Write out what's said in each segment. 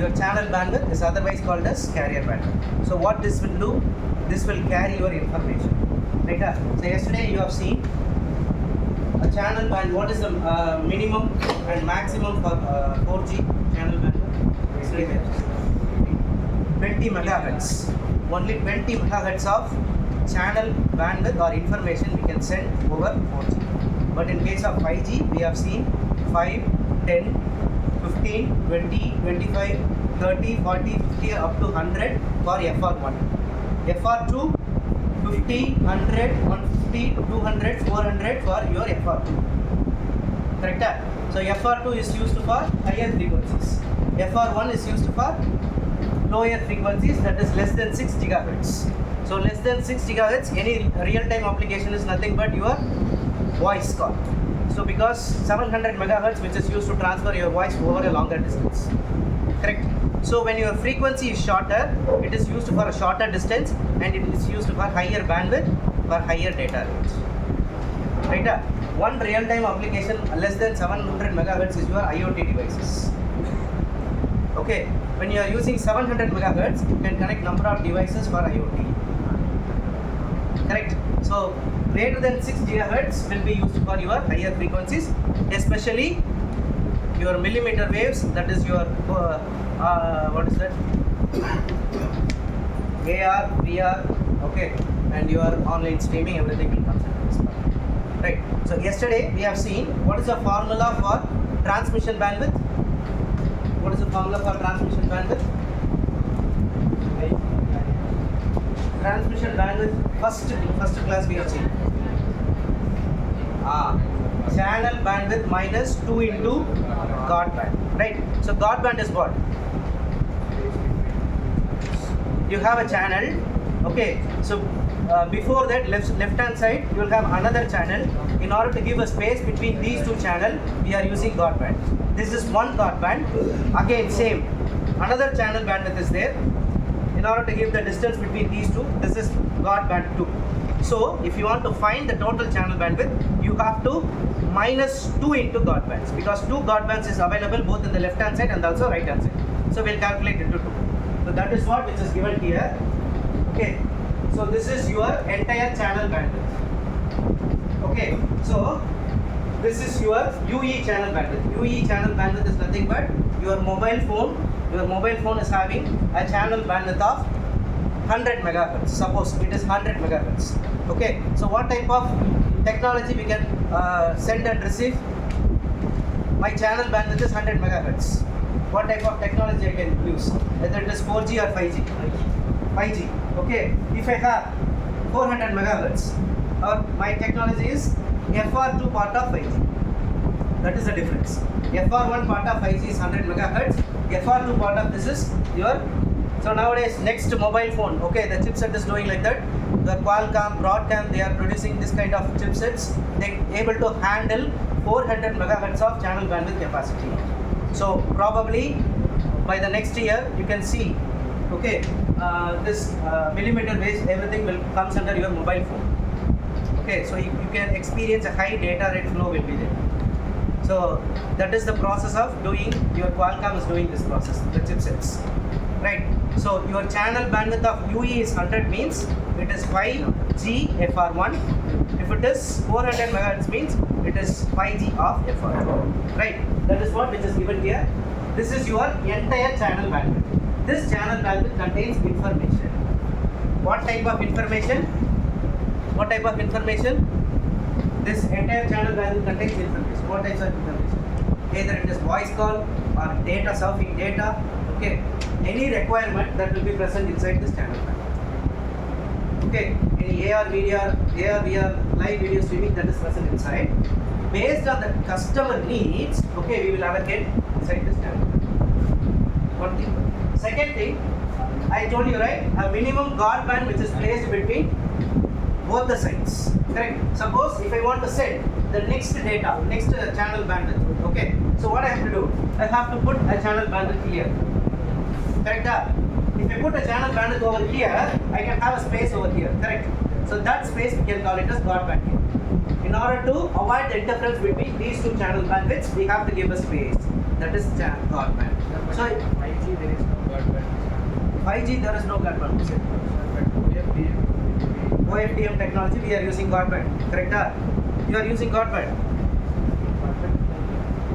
your channel bandwidth is otherwise called as carrier bandwidth. So what this will do, this will carry your information. Right? So yesterday you have seen a channel band. What is the minimum and maximum for 4G channel bandwidth? Yesterday we have seen 20 megahertz. Only 20 megahertz of channel bandwidth or information we can send over 4G. But in case of 5G, we have seen 5, 10, 15, 20, 25, 30, 40, 50 up to 100 for FR1. FR2, 50, 100, 150, 200, 400 for your FR2. Correct? So FR2 is used for higher frequencies. FR1 is used for lower frequencies, that is less than 6 gigahertz. So less than 6 gigahertz, any real-time application is nothing but your voice call. So because 700 megahertz, which is used to transfer your voice over a longer distance. Correct? So when your frequency is shorter, it is used for a shorter distance and it is used for higher bandwidth for higher data rates. Right? One real-time application less than 700 megahertz is your IoT devices. Okay, when you are using 700 megahertz, you can connect number of devices for IoT. Correct? So greater than 6 gigahertz will be used for your higher frequencies, especially your millimeter waves, that is your what is that? AR, VR, okay, and your online streaming, everything will come into this part. Right. So yesterday we have seen what is the formula for transmission bandwidth. What is the formula for transmission bandwidth? Transmission bandwidth, first class we have seen. Channel bandwidth minus 2 into guard band. Right? So guard band is what? You have a channel. Okay. So before that, left hand side, you will have another channel. In order to give a space between these two channels, we are using guard band. This is one guard band. Again, same. Another channel bandwidth is there. In order to give the distance between these two, this is guard band 2. So, if you want to find the total channel bandwidth, you have to minus 2 into guard bands, because 2 guard bands is available both in the left hand side and also right hand side. So, we'll calculate into 2. So, that is what which is given here. Okay. So, this is your entire channel bandwidth. Okay. So, this is your UE channel bandwidth. UE channel bandwidth is nothing but your mobile phone. Your mobile phone is having a channel bandwidth of 100 megahertz. Suppose it is 100 megahertz. Okay. So what type of technology we can send and receive? My channel bandwidth is 100 megahertz. What type of technology I can use? Whether it is 4G or 5G? 5G. Okay. If I have 400 megahertz, my technology is FR2 part of 5G. That is the difference. FR1 part of 5G is 100 megahertz. FR2 part of this is your. So nowadays, next mobile phone, okay, the chipset is doing like that. The Qualcomm, Broadcom, they are producing this kind of chipsets. They are able to handle 400 megahertz of channel bandwidth capacity. So probably by the next year, you can see, okay, this millimeter waves, everything will comes under your mobile phone. Okay, so you can experience a high data rate flow will be there. So that is the process of doing, your Qualcomm is doing this process, the chipsets. Right? So your channel bandwidth of UE is 100 means it is 5G FR1. If it is 400 megahertz means it is 5G of FR2. Right? That is what which is given here. This is your entire channel bandwidth. This channel bandwidth contains information. What type of information? What type of information? This entire channel bandwidth contains information. What types of information? Either it is voice call or data, surfing data. Okay. Any requirement that will be present inside this channel bandwidth. Okay. Any AR, VR, live video streaming that is present inside. Based on the customer needs, okay, we will allocate inside this channel. One thing. Second thing, I told you, right, a minimum guard band which is placed between both the sides. Correct? Suppose if I want to send the next data, next channel bandwidth, okay, so what I have to do? I have to put a channel bandwidth here. Correct? If I put a channel bandwidth over here, I can have a space over here. Correct? So that space we can call it as guard band here. In In order to avoid the interference between these two channel bandwidths, we have to give a space. That is guard band. So 5G there is no guard band. 5G there is no guard band. OFDM technology we are using guard band. Correct? You are using guard band.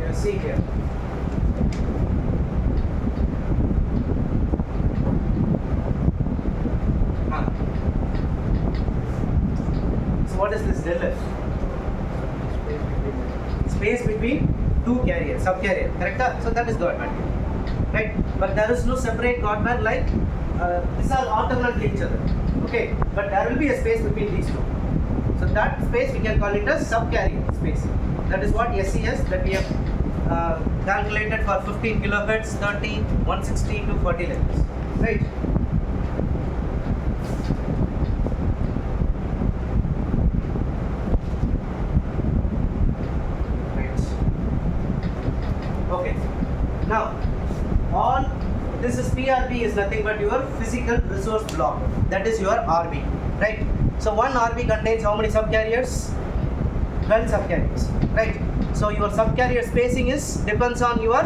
You see here. So what is this del F? Space between two carriers, subcarrier, correct? So that is guard band, right? But there is no separate guard band like these are alternate to each other, okay? But there will be a space between these two. So that space we can call it as subcarrier space. That is what SES that we have calculated for 15 kilohertz, 30, 160 to 40 levels, right? Okay. Now, all this is PRB is nothing but your physical resource block. That is your RB, right? So one RB contains how many subcarriers? 12 subcarriers, right? So your subcarrier spacing is depends on your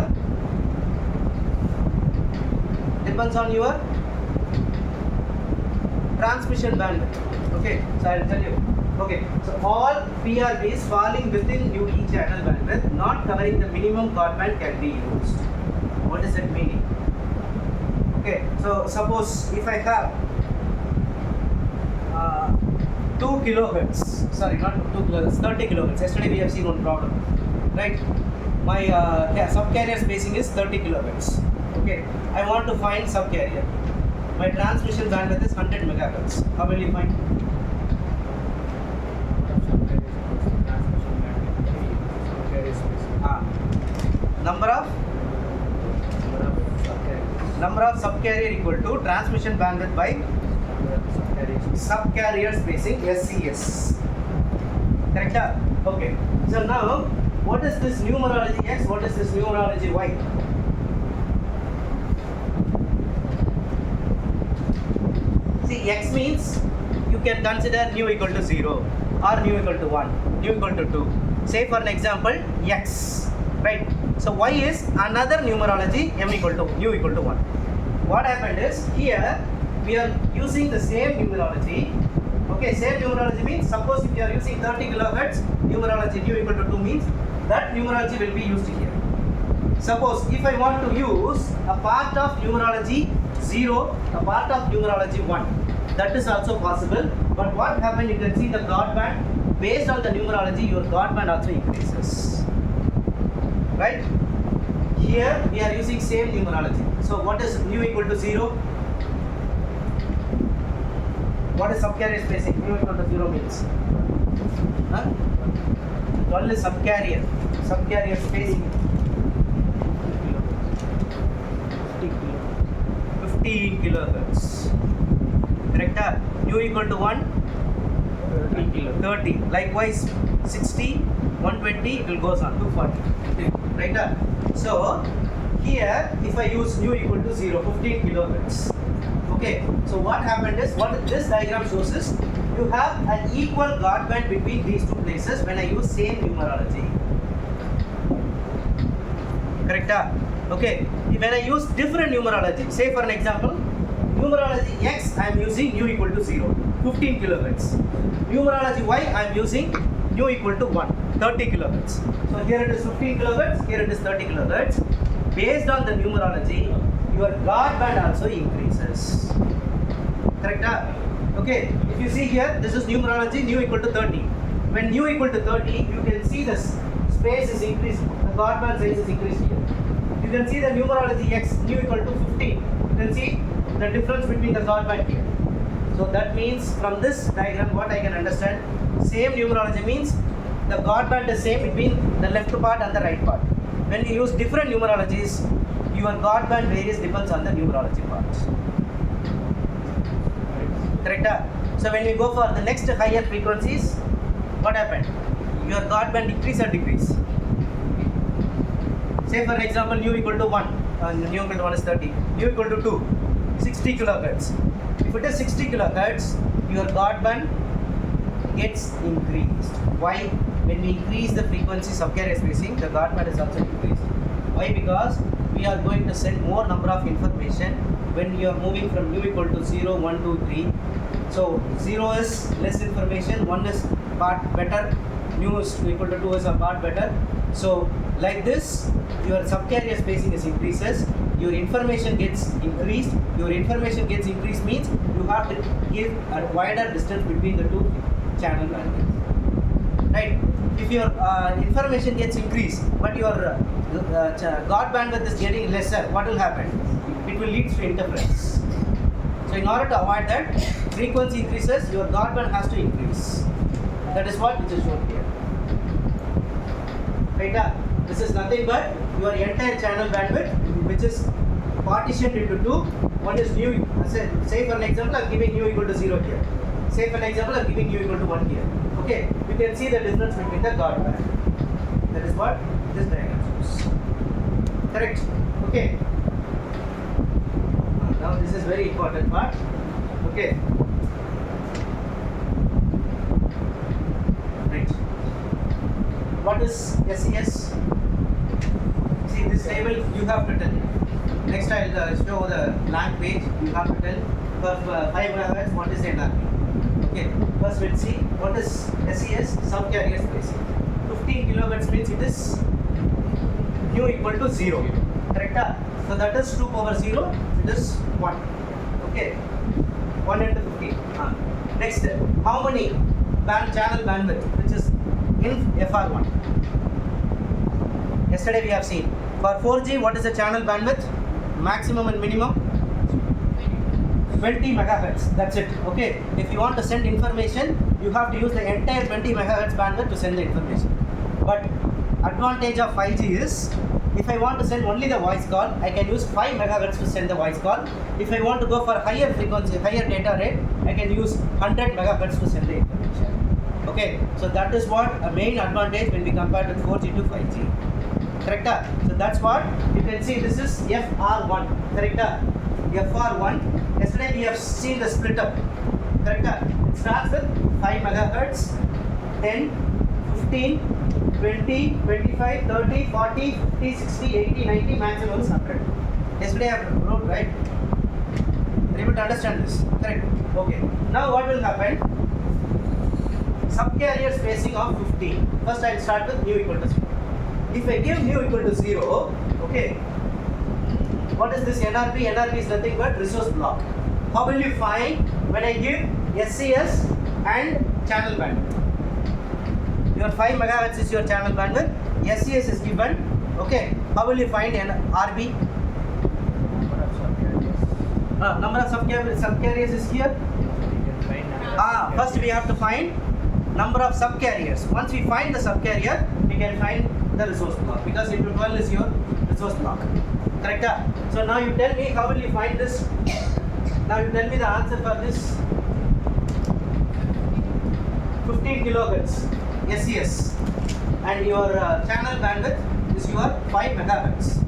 transmission bandwidth. Okay, so I'll tell you. Okay, so all PRBs falling within UE channel bandwidth, not covering the minimum guard band can be used. What does it mean? Okay, so suppose if I have 2 kilohertz, sorry, not 2 kilohertz, 30 kilohertz. Yesterday we have seen one problem, right? My subcarrier spacing is 30 kilohertz. Okay, I want to find subcarrier. My transmission bandwidth is 100 megahertz. How will you find? Number of subcarrier equal to transmission bandwidth by subcarrier spacing SCS. Correct? Okay. So now, what is this numerology X? What is this numerology Y? See, X means you can consider nu equal to 0 or nu equal to 1, nu equal to 2. Say for an example, X, right? So Y is another numerology M equal to nu equal to 1. What happened is here we are using the same numerology. Okay, same numerology means suppose if you are using 30 kilohertz, numerology nu equal to 2 means that numerology will be used here. Suppose if I want to use a part of numerology 0, a part of numerology 1, that is also possible. But what happened, you can see the guard band, based on the numerology, your guard band also increases. Right? Here we are using same numerology. So what is nu equal to 0? What is subcarrier spacing? Nu equal to 0 means? 12 is subcarrier. Subcarrier spacing. 15 kilohertz. Correct? Nu equal to 1? 30. Likewise 60, 120, it will goes on 240. Right? So here if I use nu equal to 0, 15 kilohertz. Okay, so what happened is, what this diagram shows is, you have an equal guard band between these two places when I use same numerology. Correct? Okay, when I use different numerology, say for an example, numerology X I am using nu equal to 0, 15 kilohertz. Numerology Y I am using nu equal to 1, 30 kilohertz. So here it is 15 kilohertz, here it is 30 kilohertz. Based on the numerology, your guard band also increases. Correct? Okay, if you see here, this is numerology nu equal to 30. When nu equal to 30, you can see this space is increasing, the guard band size is increased here. You can see the numerology X nu equal to 15. You can see the difference between the guard band here. So that means from this diagram what I can understand, same numerology means the guard band is same between the left part and the right part. When you use different numerologies, your guard band varies depends on the numerology parts. Correct? So when we go for the next higher frequencies, what happened? Your guard band increase or decrease? Say for example, nu equal to 1, nu equal to 1 is 30, nu equal to 2, 60 kilohertz. If it is 60 kilohertz, your guard band gets increased. Why? When we increase the frequency subcarrier spacing, the guard band is also increased. Why? Because we are going to send more number of information when you are moving from nu equal to 0, 1, 2, 3. So 0 is less information, 1 is part better, nu is equal to 2 is a part better. So like this, your subcarrier spacing is increases, your information gets increased. Your information gets increased means you have to give a wider distance between the two channel bandwidths. Right? If your information gets increased, but your guard bandwidth is getting lesser, what will happen? It will lead to interference. So in order to avoid that, frequency increases, your guard band has to increase. That is what which is shown here. Right? This is nothing but your entire channel bandwidth, which is partitioned into two. One is nu. Say for an example, I am giving nu equal to 0 here. Say for an example, I am giving nu equal to 1 here. Okay, you can see the difference between the guard band. That is what this diagram shows. Correct? Okay. Now this is very important part. Okay. Right. What is SES? See this table you have to tell. Next I'll show the blank page. You have to tell for 5 MHz what is NRP. Okay. First we'll see what is SES, subcarrier spacing. 15 kilohertz means it is nu equal to 0. Correct? So that is 2 power 0. It is 1. Okay. 1 into 15. Next, how many channel bandwidth which is in FR1? Yesterday we have seen. For 4G, what is the channel bandwidth? Maximum and minimum? 20 megahertz. That's it. Okay. If you want to send information, you have to use the entire 20 megahertz bandwidth to send the information. But advantage of 5G is, if I want to send only the voice call, I can use 5 megahertz to send the voice call. If I want to go for higher frequency, higher data rate, I can use 100 megahertz to send the information. Okay, so that is what a main advantage when we compare with 4G to 5G. Correct? So that's what you can see. This is FR1. Correct? FR1. Yesterday we have seen the split up. Correct? It starts with 5 megahertz, 10, 15, 20, 25, 30, 40, 50, 60, 80, 90, maximum is 100. Yesterday I have wrote, right? Are you able to understand this? Correct? Okay. Now what will happen? Subcarrier spacing of 15. First I will start with nu equal to 0. If I give nu equal to 0, okay, what is this NRP? NRP is nothing but resource block. How will you find when I give SCS and channel bandwidth? Your 5 megahertz is your channel bandwidth, SCS is given, okay. How will you find an RB? Number of subcarriers is here. First we have to find number of subcarriers. Once we find the subcarrier, we can find the resource block, because into 12 is your resource block. Correct? So now you tell me how will you find this? Now you tell me the answer for this. 15 kilohertz SES and your channel bandwidth is your 5 megahertz.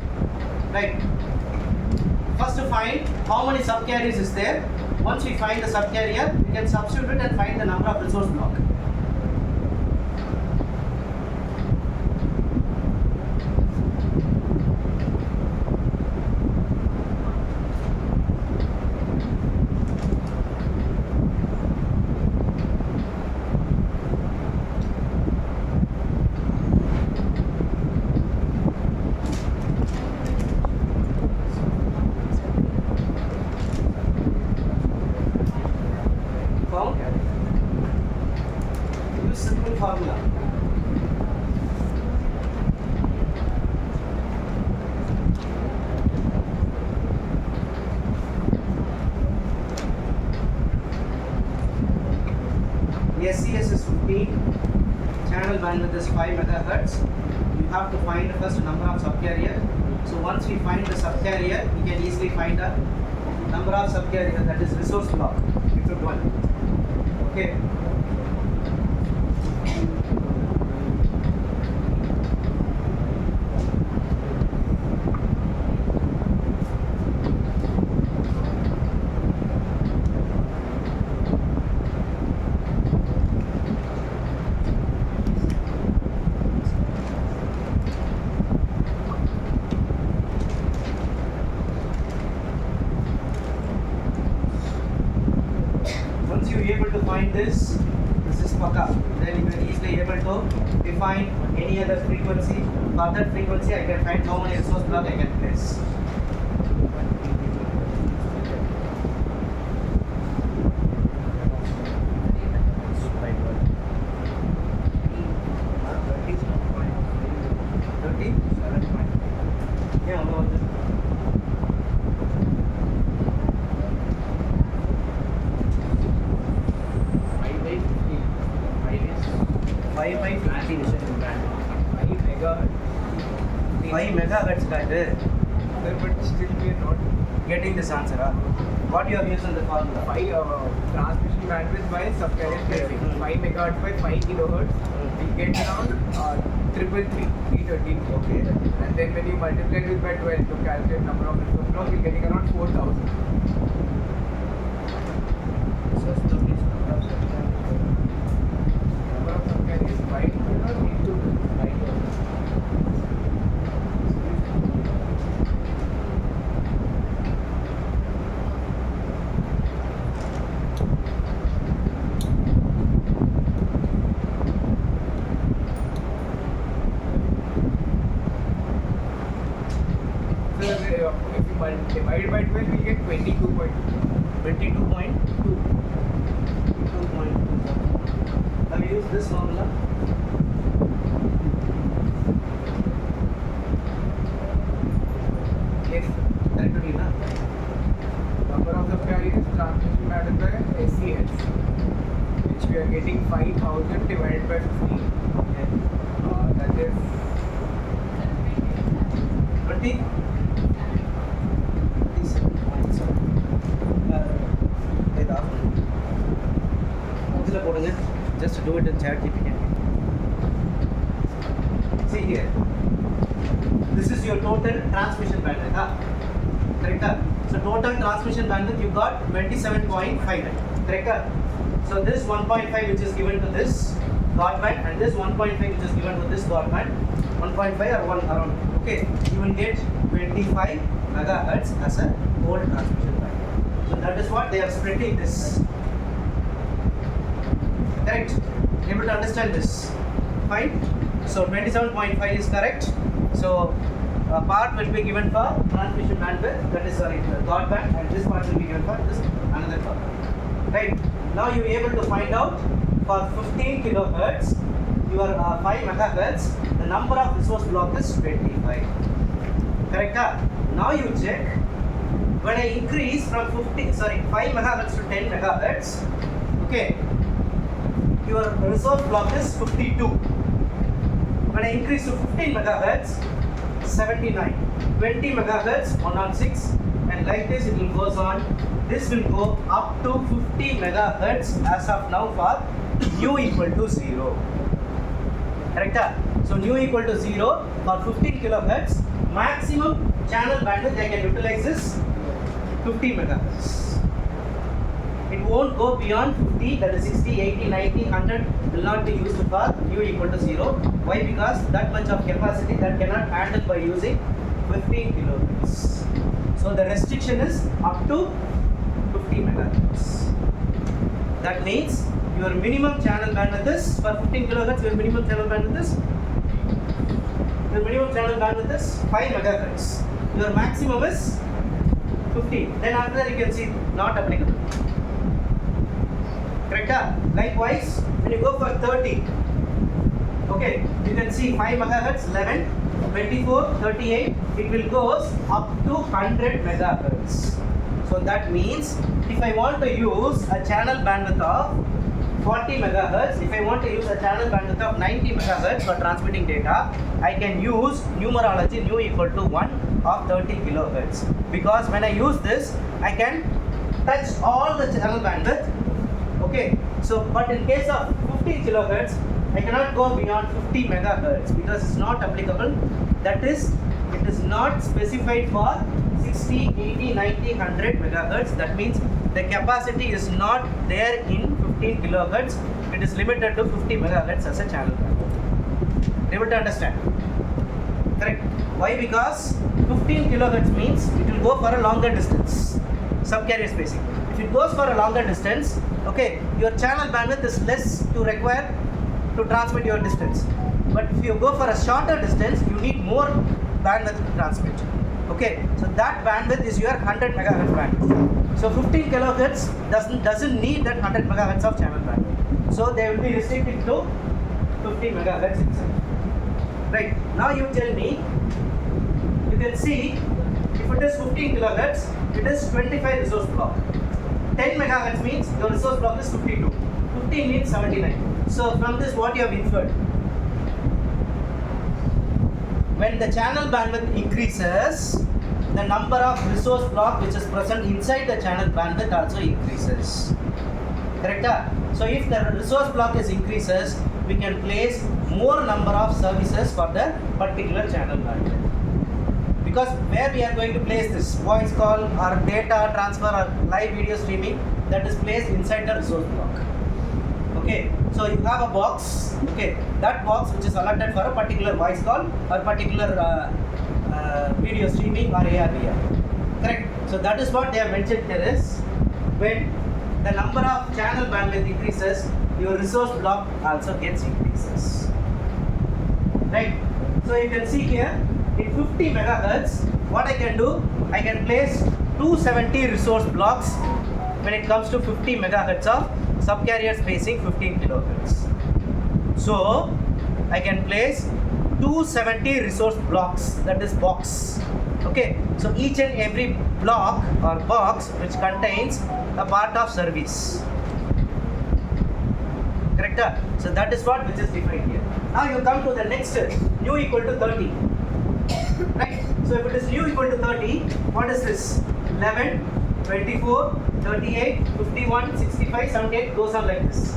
Right? First to find how many subcarriers is there. Once we find the subcarrier, we can substitute it and find the number of resource block. Use simple formula. SCS is 15, channel bandwidth is 5 megahertz. You have to find the first number of subcarrier. So once we find the subcarrier, we can easily find the number of subcarrier, that is resource block. We took one. Okay. find this is Paka. Then you can easily able to define any other frequency. For that frequency, I can find how many resource block I can place. But still we are not Getting this answer. What you have used in the formula? 5 transmission bandwidth by subcarrier traffic. 5 megahertz by 5 kilohertz. We get around 333. Okay. And then when you multiply it by 12 to calculate number of resource blocks, we're getting around 4,000. Number of subcarriers 5 into 5. If you divide by 12, we get 22.2. 22.2. Have you used this formula? Yes. That would be enough. Number of subcarriers transmission bandwidth by SCS, which we are getting 5,000 divided by 15. Okay. That is 20. 27.7. Just do it in chat if you can. See here. This is your total transmission bandwidth. Correct? So total transmission bandwidth you got 27.5. Correct? So this 1.5 which is given to this broadband and this 1.5 which is given to this broadband, 1.5 or 1 around. Okay, you will get 25 megahertz as a whole transmission bandwidth. So that is what they are splitting this. Correct? Able to understand this? Fine. So 27.5 is correct. So part will be given for transmission bandwidth, that is sorry, the broadband, and this part will be given for this another part. Right? Now you are able to find out for 15 kilohertz, your 5 megahertz, the number of resource block is 25. Correct? Now you check when I increase from 5 megahertz to 10 megahertz. Okay. Your resource block is 52. When I increase to 15 megahertz, 79. 20 megahertz, 106, and like this it will goes on. This will go up to 50 megahertz as of now for nu equal to 0. Correct? So nu equal to 0 for 15 kilohertz, maximum channel bandwidth I can utilize is 50 megahertz. It won't go beyond 50, that is 60, 80, 90, 100 will not be used for nu equal to 0. Why? Because that much of capacity that cannot handle by using 15 kilohertz. So the restriction is up to 50 megahertz. That means your minimum channel bandwidth is for 15 kilohertz. Your minimum channel bandwidth is 5 megahertz. Your maximum is 50. Then after that you can see not applicable. Correct? Likewise, when you go for 30, okay, you can see 5 megahertz, 11, 24, 38, it will goes up to 100 megahertz. So that means if I want to use a channel bandwidth of 40 megahertz, if I want to use a channel bandwidth of 90 megahertz for transmitting data, I can use numerology nu equal to 1 of 30 kilohertz. Because when I use this, I can touch all the channel bandwidth. Okay, so but in case of 15 kilohertz, I cannot go beyond 50 megahertz because it's not applicable. That is, it is not specified for 60, 80, 90, 100 megahertz. That means the capacity is not there in 15 kilohertz. It is limited to 50 megahertz as a channel bandwidth. Able to understand? Correct. Why? Because 15 kilohertz means it will go for a longer distance. Subcarrier spacing. If it goes for a longer distance, Okay, your channel bandwidth is less to require to transmit your distance. But if you go for a shorter distance, you need more bandwidth to transmit. Okay, so that bandwidth is your 100 megahertz bandwidth. So 15 kilohertz doesn't need that 100 megahertz of channel bandwidth. So they will be restricted to 50 megahertz itself. Right, now you tell me, you can see if it is 15 kilohertz, it is 25 resource block. 10 megahertz means your resource block is 52. 15 means 79. So from this, what you have inferred? When the channel bandwidth increases, the number of resource block which is present inside the channel bandwidth also increases. Correct? So if the resource block is increases, we can place more number of services for the particular channel bandwidth. Because where we are going to place this voice call or data transfer or live video streaming, that is placed inside the resource block. Okay, so you have a box. Okay, that box which is allotted for a particular voice call or particular video streaming or AR/VR. Correct. So that is what they have mentioned here is when the number of channel bandwidth increases, your resource block also gets increases. Right. So you can see here in 50 megahertz, what I can do, I can place 270 resource blocks when it comes to 50 megahertz of subcarrier spacing 15 kilohertz. So I can place 270 resource blocks, that is box. Okay, so each and every block or box which contains a part of service. Correct? So that is what which is defined here. Now you come to the next nu equal to 30. Right? So if it is nu equal to 30, what is this? 11, 24, 38, 51, 65, 78 goes on like this.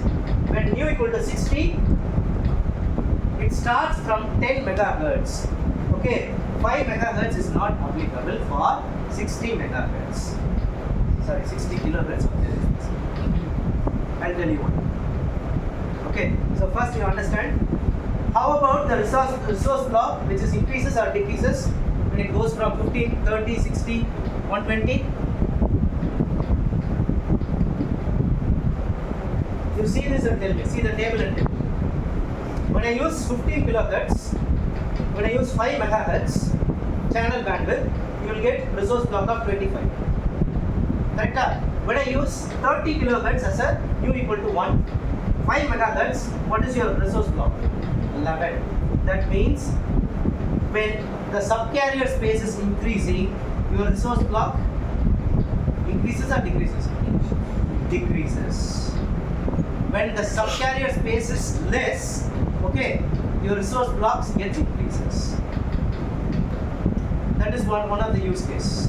When nu equal to 60, it starts from 10 megahertz. Okay, 5 megahertz is not applicable for 60 megahertz. Sorry, 60 kilohertz. I'll tell you what. Okay, so first you understand. How about the resource block which is increases or decreases when it goes from 15, 30, 60, 120? You see this and tell me. See the table and tell me. When I use 15 kilohertz, when I use 5 megahertz channel bandwidth, you will get resource block of 25. Correct? When I use 30 kilohertz as a nu equal to 1, 5 megahertz, what is your resource block? 11. That means when the subcarrier space is increasing, your resource block increases or decreases? Decreases. When the subcarrier space is less, okay, your resource blocks gets increases. That is one of the use case.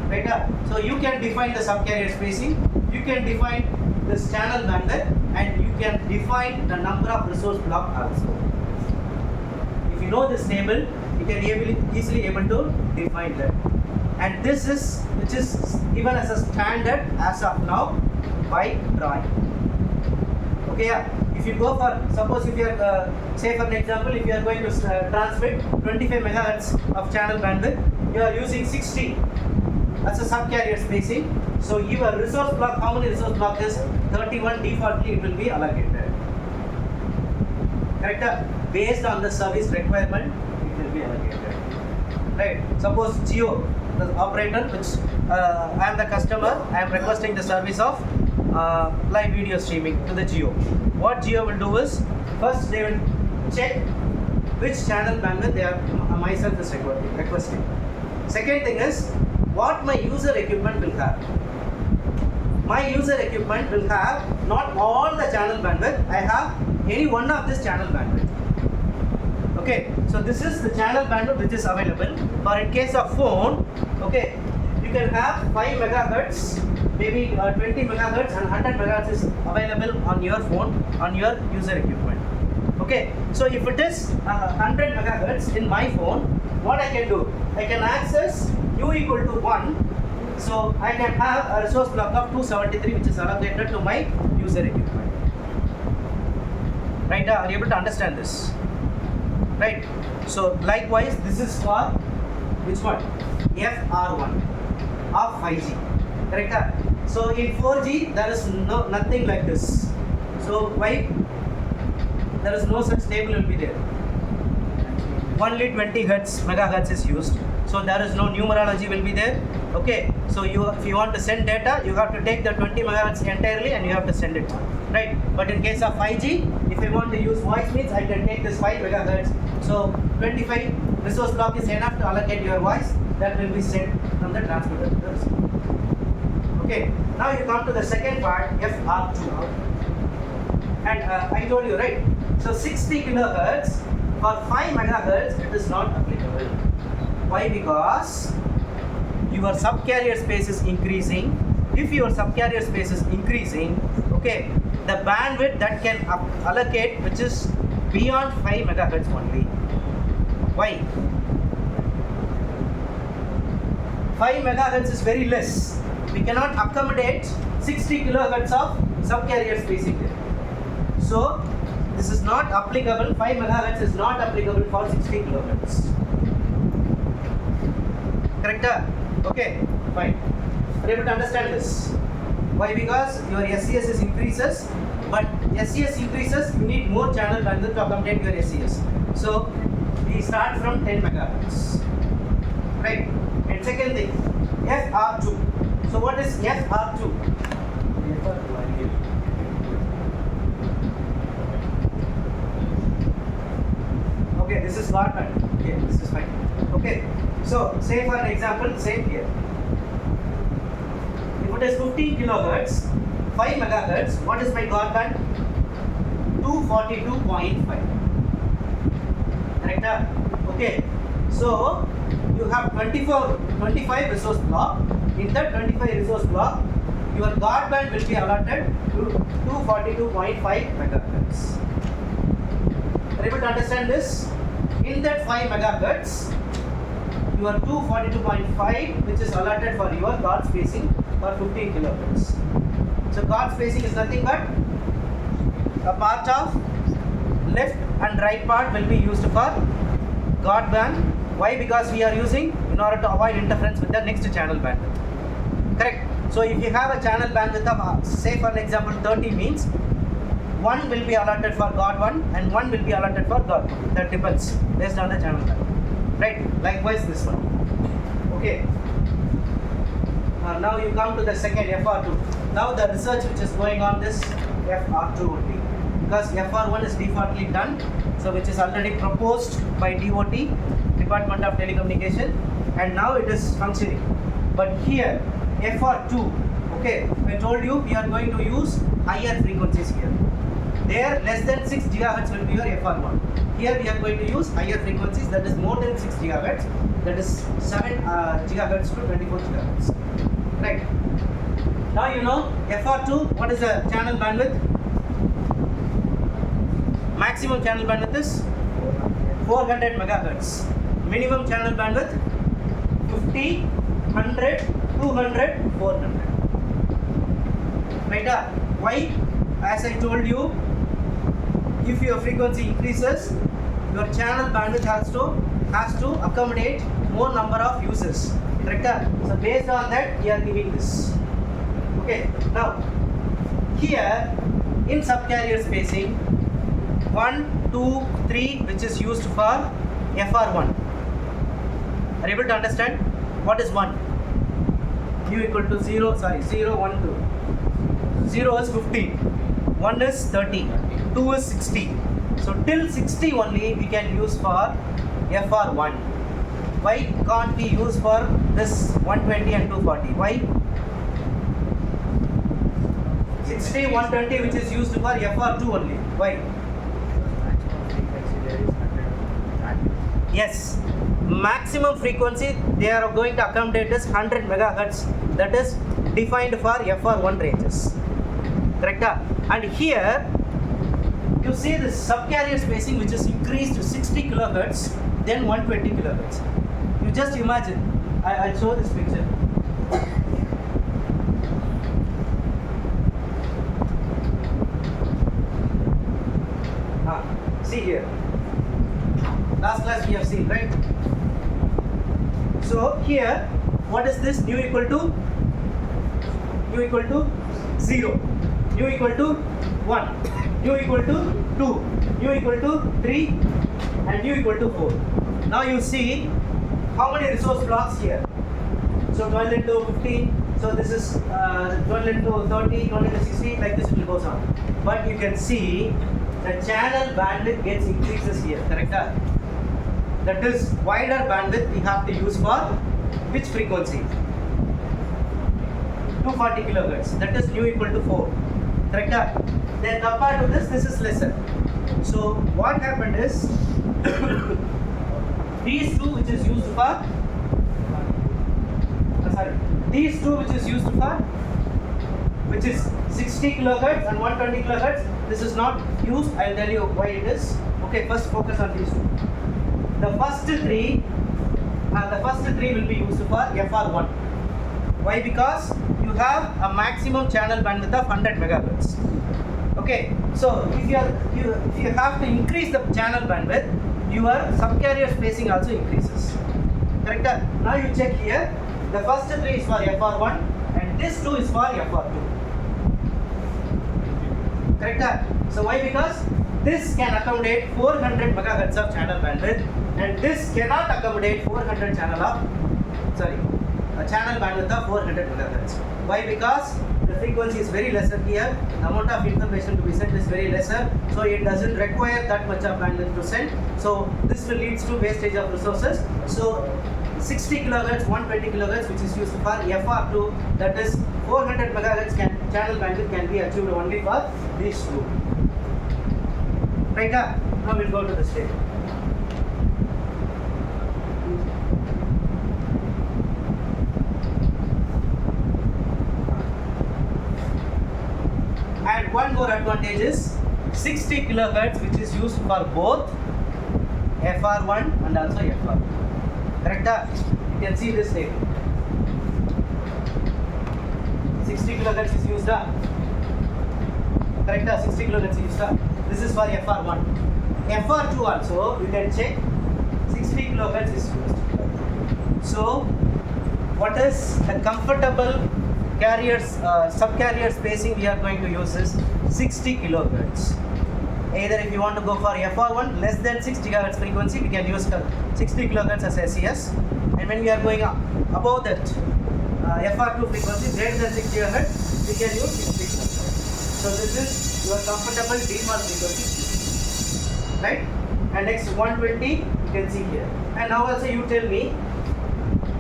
Right? So you can define the subcarrier spacing, you can define this channel bandwidth, and you can define the number of resource block also. If you know this table, you can easily able to define that. And this is which is given as a standard as of now by drawing. Okay, yeah. If you go for, suppose if you are, say for an example, if you are going to transmit 25 megahertz of channel bandwidth, you are using 60 as a subcarrier spacing. So your resource block, how many resource block is 31, defaultly it will be allocated. Correct? Based on the service requirement, it will be allocated. Right? Suppose Geo, the operator, which I am the customer, I am requesting the service of live video streaming to the Geo. What Geo will do is, first they will check which channel bandwidth they are myself is requesting. Second thing is, what my user equipment will have. My user equipment will have not all the channel bandwidth, I have any one of this channel bandwidth. Okay, so this is the channel bandwidth which is available. Or in case of phone, okay, you can have 5 megahertz, maybe 20 megahertz and 100 megahertz is available on your phone, on your user equipment. Okay, so if it is 100 megahertz in my phone, what I can do? I can access u equal to 1. So I can have a resource block of 273 which is allocated to my user equipment. Right? Are you able to understand this? Right? So likewise, this is for which one? FR1 of 5G. Correct? So in 4G there is nothing like this. So why? There is no such table will be there. Only 20 hertz megahertz is used. So there is no numerology will be there. Okay. So if you want to send data, you have to take the 20 megahertz entirely and you have to send it. Right. But in case of 5G, if I want to use voice means I can take this 5 megahertz. So 25 resource block is enough to allocate your voice. That will be sent from the transmitter to the receiver. Okay. Now you come to the second part, FR2. And I told you, right? So 60 kilohertz for 5 megahertz, it is not applicable. Why? Because your subcarrier space is increasing. If your subcarrier space is increasing, okay, the bandwidth that can allocate, which is beyond 5 megahertz only. Why? 5 megahertz is very less. We cannot accommodate 60 kilohertz of subcarrier spacing there. So this is not applicable. 5 megahertz is not applicable for 60 kilohertz. Correct? Okay, fine. Are you able to understand this? Why? Because your SCS is increases, but SCS increases, you need more channel bandwidth to accommodate your SCS. So we start from 10 megahertz. Right? And second thing, FR2. So what is FR2? Okay, this is Godband. Okay, this is fine. Okay, so say for an example, same here. If it is 15 kilohertz, 5 megahertz, what is my Godband? 242.5. Correct? Okay, so you have 25 resource block. In that 25 resource block, your Godband will be allotted to 242.5 megahertz. Are you able to understand this? In that 5 megahertz, your 242.5, which is allotted for your guard spacing for 15 kilohertz. So guard spacing is nothing but a part of left and right part will be used for guard band. Why? Because we are using in order to avoid interference with the next channel bandwidth. Correct? So if you have a channel bandwidth of say for example 30 means, one will be allotted for God 1 and one will be allotted for God 2. That depends based on the channel bandwidth. Right? Likewise this one. Okay. Now you come to the second FR2. Now the research which is going on this FR2 only. Because FR1 is defaultly done. So which is already proposed by DOT, Department of Telecommunication, and now it is functioning. But here FR2, okay, I told you we are going to use higher frequencies here. There less than 6 gigahertz will be your FR1. Here we are going to use higher frequencies, that is more than 6 gigahertz, that is 7 gigahertz to 24 gigahertz. Right. Now you know FR2, what is the channel bandwidth? Maximum channel bandwidth is 400 megahertz. Minimum channel bandwidth 50, 100, 200, 400. Right? Why? As I told you, if your frequency increases, your channel bandwidth has to accommodate more number of users. Correct? So based on that, we are giving this. Okay. Now here in subcarrier spacing, 1, 2, 3, which is used for FR1. Are you able to understand? What is 1? U equal to 0, 1, 2. 0 is 15, 1 is 30, 2 is 60. So till 60 only we can use for FR1. Why can't we use for this 120 and 240? Why? 60, 120 which is used for FR2 only. Why? Yes, maximum frequency they are going to accommodate is 100 megahertz, that is defined for FR1 ranges. Correct? And here you see the subcarrier spacing which is increased to 60 kilohertz, then 120 kilohertz. You just imagine, I'll show this picture. See here. Last class we have seen, right? So here, what is this? Nu equal to u equal to 0, u equal to 1, u equal to 2, u equal to 3, and u equal to 4. Now you see how many resource blocks here. So 12 into 15, so this is 12 into 30, 12 into 60, like this it goes on. But you can see the channel bandwidth gets increases here, correct? That is wider bandwidth we have to use for which frequency? 240 kilohertz, that is u equal to 4, correct? Then compared to this is lesser. So what happened is these two which is used for these two which is used for which is 60 kilohertz and 120 kilohertz, this is not used. I'll tell you why it is. Okay, first focus on these two. The first three will be used for FR1. Why? Because you have a maximum channel bandwidth of 100 megahertz. Okay, so if you have to increase the channel bandwidth, your subcarrier spacing also increases. Correct? Now you check here. The first three is for FR1 and this two is for FR2. Correct? So why? Because this can accommodate 400 megahertz of channel bandwidth and this cannot accommodate channel bandwidth of 400 megahertz. Why? Because the frequency is very lesser here, the amount of information to be sent is very lesser, so it doesn't require that much of bandwidth to send. So this will lead to wastage of resources. So 60 kilohertz, 120 kilohertz, which is used for FR2, that is 400 megahertz channel bandwidth can be achieved only for these two. Right? Now we'll go to the stage. And one more advantage is 60 kilohertz, which is used for both FR1 and also FR2. Correct? You can see this table. 60 kilohertz is used. Correct? 60 kilohertz is used. This is for FR1. FR2 also, you can check 60 kilohertz is used. So, what is the comfortable carriers, subcarrier spacing we are going to use is 60 kilohertz. Either if you want to go for FR1 less than 6 gigahertz frequency, we can use 60 kilohertz as SES, and when we are going above that FR2 frequency greater than 6 gigahertz, we can use 60 kilohertz. So this is your comfortable default frequency, right? And next 120 you can see here. And now also you tell me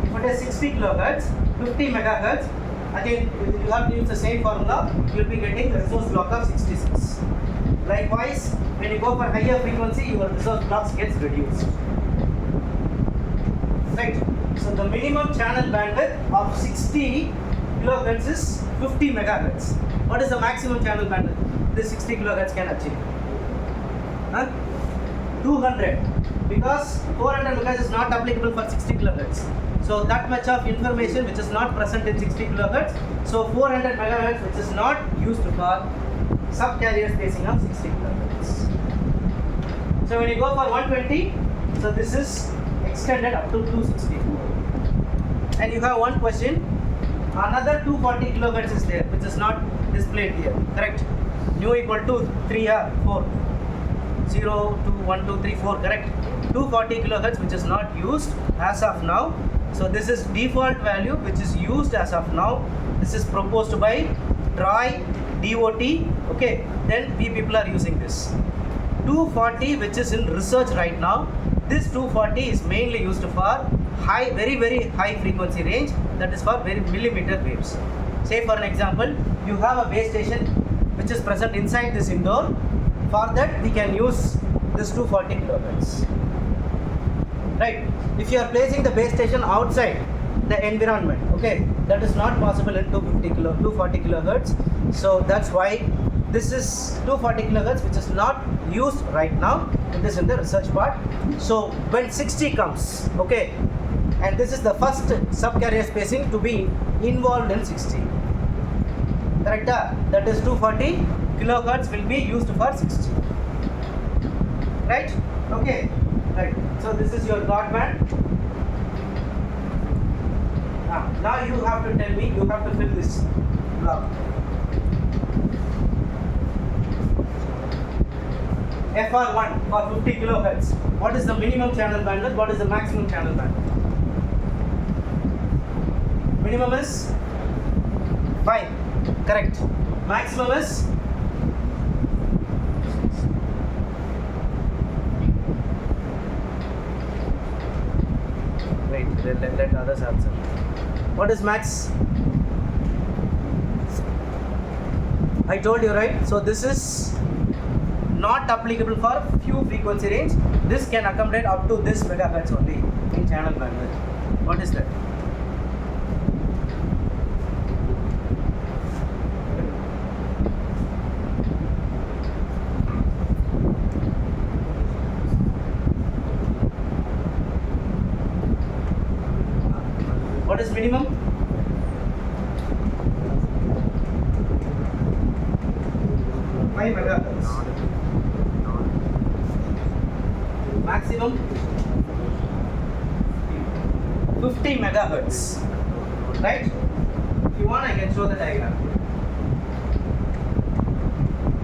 if it is 60 kilohertz, 50 megahertz, again you have to use the same formula, you will be getting the resource block of 66. Likewise, when you go for higher frequency, your resource blocks gets reduced. Right? So the minimum channel bandwidth of 60 kilohertz is 50 megahertz. What is the maximum channel bandwidth this 60 kilohertz can achieve? 200. Because 400 megahertz is not applicable for 60 kilohertz. So that much of information which is not present in 60 kilohertz. So 400 megahertz which is not used for subcarrier spacing of 60 kilohertz. So when you go for 120, so this is extended up to 264. And you have one question, another 240 kilohertz is there which is not displayed here, correct? Nu equal to 3 or 4, 0, 2, 1, 2, 3, 4, correct? 240 kilohertz which is not used as of now. So this is default value which is used as of now. This is proposed by Troy DOT, okay, then we people are using this 240 which is in research right now. This 240 is mainly used for high, very high frequency range, that is for very millimeter waves. Say for an example, you have a base station which is present inside this indoor. For that we can use this 240 kilohertz, right? If you are placing the base station outside the environment, okay, that is not possible in 240 kilohertz. So that's why this is 240 kilohertz which is not used right now. It is in the research part. So when 60 comes, okay, and this is the first subcarrier spacing to be involved in 60, correct? That is 240 kilohertz will be used for 60, right? Okay, right. So this is your guard band. Now you have to tell me, you have to fill this block. FR1 for 50 kilohertz. What is the minimum channel bandwidth? What is the maximum channel bandwidth? Minimum is 5. Correct. Maximum is wait, let others answer. What is max? I told you, right? So this is not applicable for few frequency range. This can accommodate up to this megahertz only in channel bandwidth. What is that? What is minimum? Five megahertz. Maximum 50 megahertz. Right? If you want, I can show the diagram.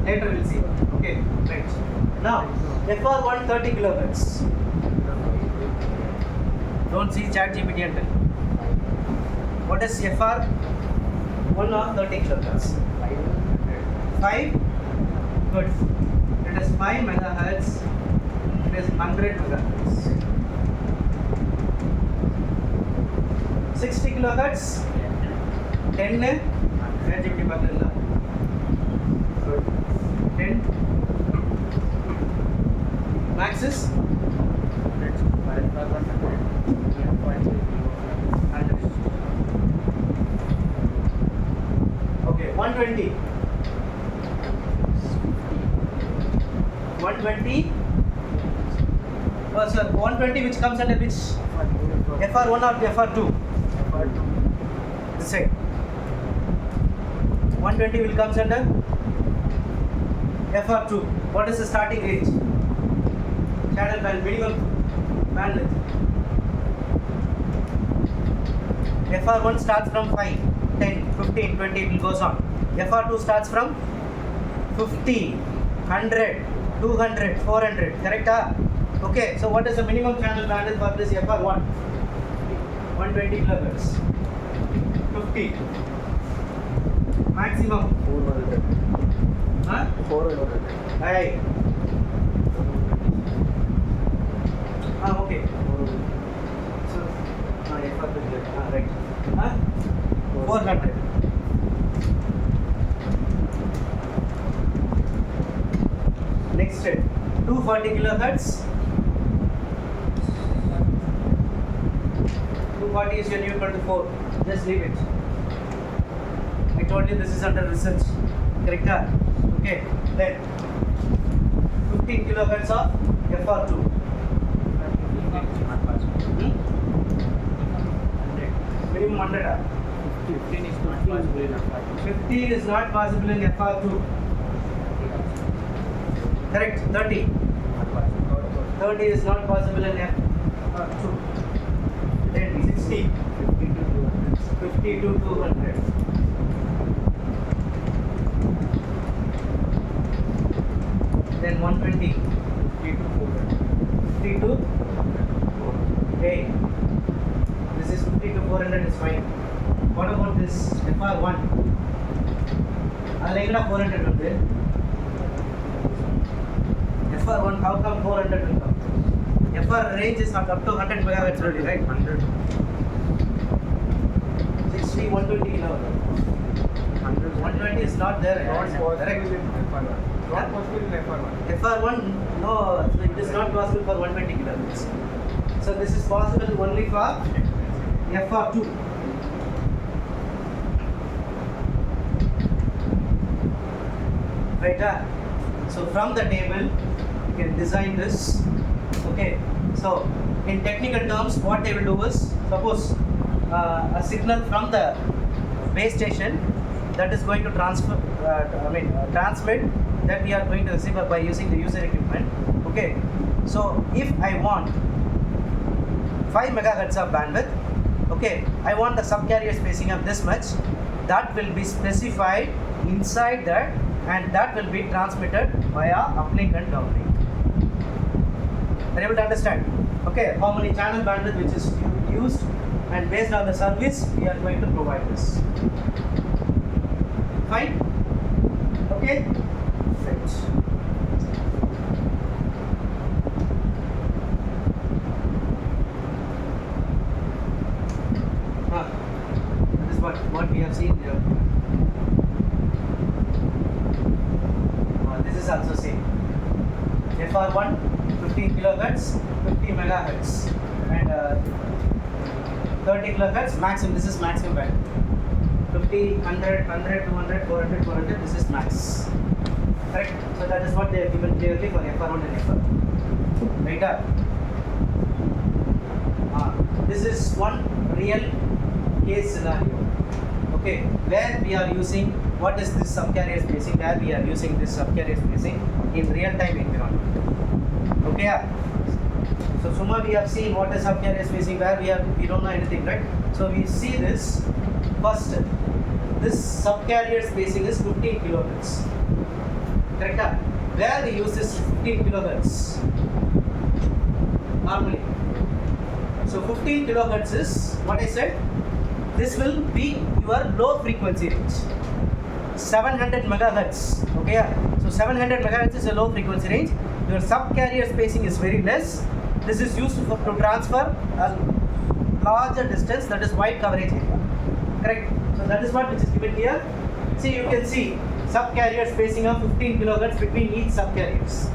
Later we'll see. Okay, right. Now, FR1 30 kilohertz. Don't see ChatGPT and tell. What is FR1 of 30 kilohertz? 5. Good. It is 5 megahertz. It is 100 megahertz. 60 kilohertz. 10 है ChatGPT बदल ला. 10. Max is 100. Okay, 120. 120. Oh, sir, 120 which comes under which? FR1 or FR2? This side. 120 will comes under FR2. What is the starting range? Channel band minimum bandwidth. FR1 starts from 5, 10, 15, 20, it goes on. FR2 starts from 50, 100, 200, 400, correct? Okay, so what is the minimum channel bandwidth for this FR1? 120 kilohertz. 50. Maximum. 400. Huh? 400. Right. Okay. So, FR2, right. Huh? 400. Next step. 240 kilohertz. 240 is your new equal to 4. Just leave it. I told you this is under research. Correct? Okay. Then 15 kilohertz of FR2. Minimum 100. 15 is not possible in FR2. 15 is not possible in FR2. Correct? 30. 30 is not possible in FR2. Then 60. 50 to 200. Then 120. 50 to 400. 50 to 8. This is 50 to 400 is fine. What about this FR1? I'll make it up 400 will be. FR1, how come 400 will come? FR range is up to 100 megahertz already, right? 100. 60, 120 kilohertz. 120 is not there. Not possible Correct. in FR1. Not possible in FR1. FR1, no, it is not possible for 120 kilohertz. So this is possible only for FR2. Right? So from the table, you can design this. Okay. So in technical terms, what they will do is, suppose a signal from the base station that is going to transmit that we are going to receive by using the user equipment. Okay. So if I want 5 megahertz of bandwidth, okay, I want the subcarrier spacing of this much, that will be specified inside that, and that will be transmitted via uplink and downlink. Are you able to understand? Okay, how many channel bandwidth which is used, and based on the service we are going to provide this. Fine? Okay? Right. This is what we have seen here. This is also same. FR1 15 kilohertz, 50 megahertz, and 30 kilohertz maximum. This is maximum band. 50, 100, 100, 200, 400, 400. This is max. Correct? So that is what they have given clearly for FR1 and FR2. Right? This is one real case scenario. Okay, where we are using, what is this subcarrier spacing? Where we are using this subcarrier spacing in real-time environment. Okay, so Suma, we have seen what is subcarrier spacing, where we don't know anything, right? So we see this first. This subcarrier spacing is 15 kilohertz. Correct? Where we use this 15 kilohertz normally. So 15 kilohertz is what I said. This will be your low frequency range. 700 megahertz. Okay, so 700 megahertz is a low frequency range. Your subcarrier spacing is very less. This is used to transfer a larger distance, that is wide coverage area. Correct? So that is what which is given here. See, you can see subcarrier spacing of 15 kilohertz between each subcarriers.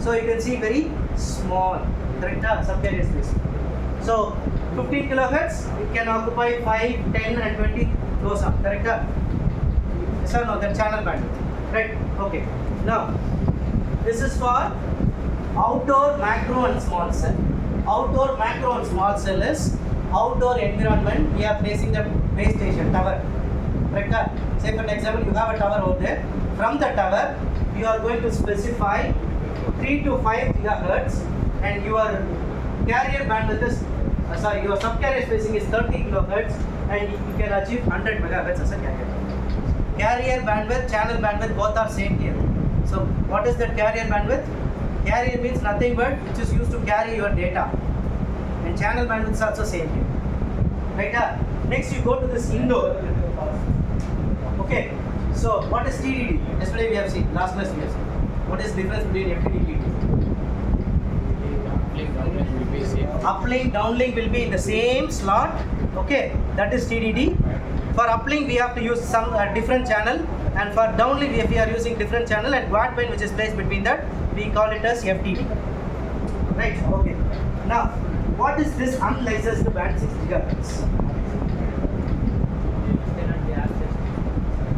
So you can see very small, correct? Subcarrier spacing. So 15 kilohertz, it can occupy 5, 10 and 20 those are correct? Yes or no? The channel bandwidth. Right? Okay. Now, this is for outdoor macro and small cell. Outdoor macro and small cell is outdoor environment. We are placing the base station tower. Correct? Say for example, you have a tower over there. From the tower, you are going to specify 3 to 5 gigahertz, and your carrier bandwidth is your subcarrier spacing is 30 kilohertz, and you can achieve 100 megahertz as a carrier. Carrier bandwidth, channel bandwidth, both are same here. So what is that carrier bandwidth? Carrier means nothing but which is used to carry your data, and channel bandwidth is also same here. Right? Next you go to this indoor. Okay. So what is TDD? Yesterday we have seen, last class we have seen. What is the difference between FTD and TDD? Uplink, downlink will be in the same slot. Okay, that is TDD. For uplink we have to use some different channel, and for downlink if we are using different channel, and guard band which is placed between that, we call it as FTD. Right? Okay. Now, what is this unlicensed band 6 GHz?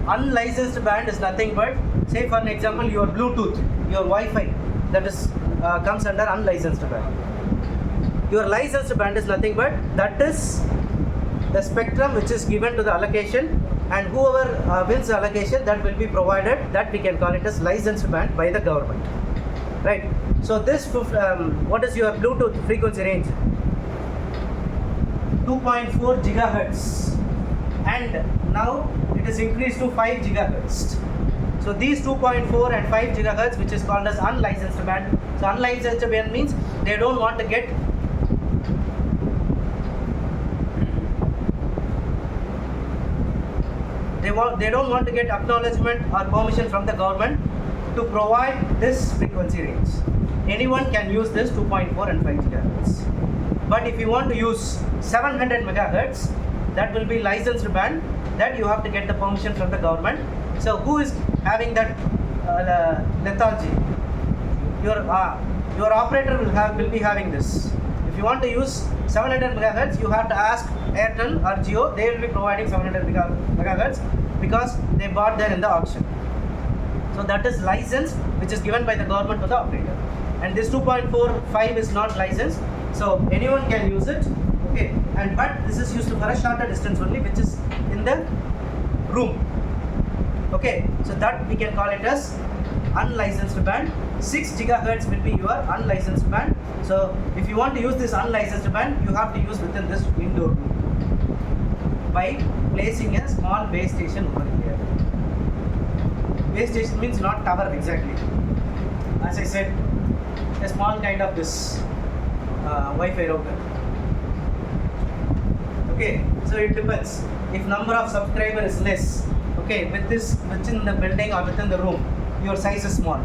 Unlicensed band is nothing but, say for an example, your Bluetooth, your Wi-Fi, that is comes under unlicensed band. Your licensed band is nothing but that is the spectrum which is given to the allocation, and whoever wins the allocation, that will be provided, that we can call it as licensed band by the government. Right? So this, what is your Bluetooth frequency range? 2.4 gigahertz, and now it is increased to 5 gigahertz. So these 2.4 and 5 gigahertz, which is called as unlicensed band. So unlicensed band means they don't want to get they don't want to get acknowledgement or permission from the government to provide this frequency range. Anyone can use this 2.4 and 5 gigahertz. But if you want to use 700 megahertz, that will be licensed band, that you have to get the permission from the government. So who is having that lethargy? Your operator will be having this. If you want to use 700 megahertz, you have to ask Airtel or Jio. They will be providing 700 megahertz because they bought there in the auction. So that is license which is given by the government to the operator. And this 2.45 is not licensed, so anyone can use it. Okay, and but this is used for a shorter distance only, which is in the room. Okay, so that we can call it as unlicensed band. 6 gigahertz will be your unlicensed band. So if you want to use this unlicensed band, you have to use within this indoor room. by placing a small base station over here. Base station means not tower exactly. As I said, a small kind of this Wi-Fi router. Okay, so it depends. If number of subscriber is less, okay, with this within the building or within the room, your size is small.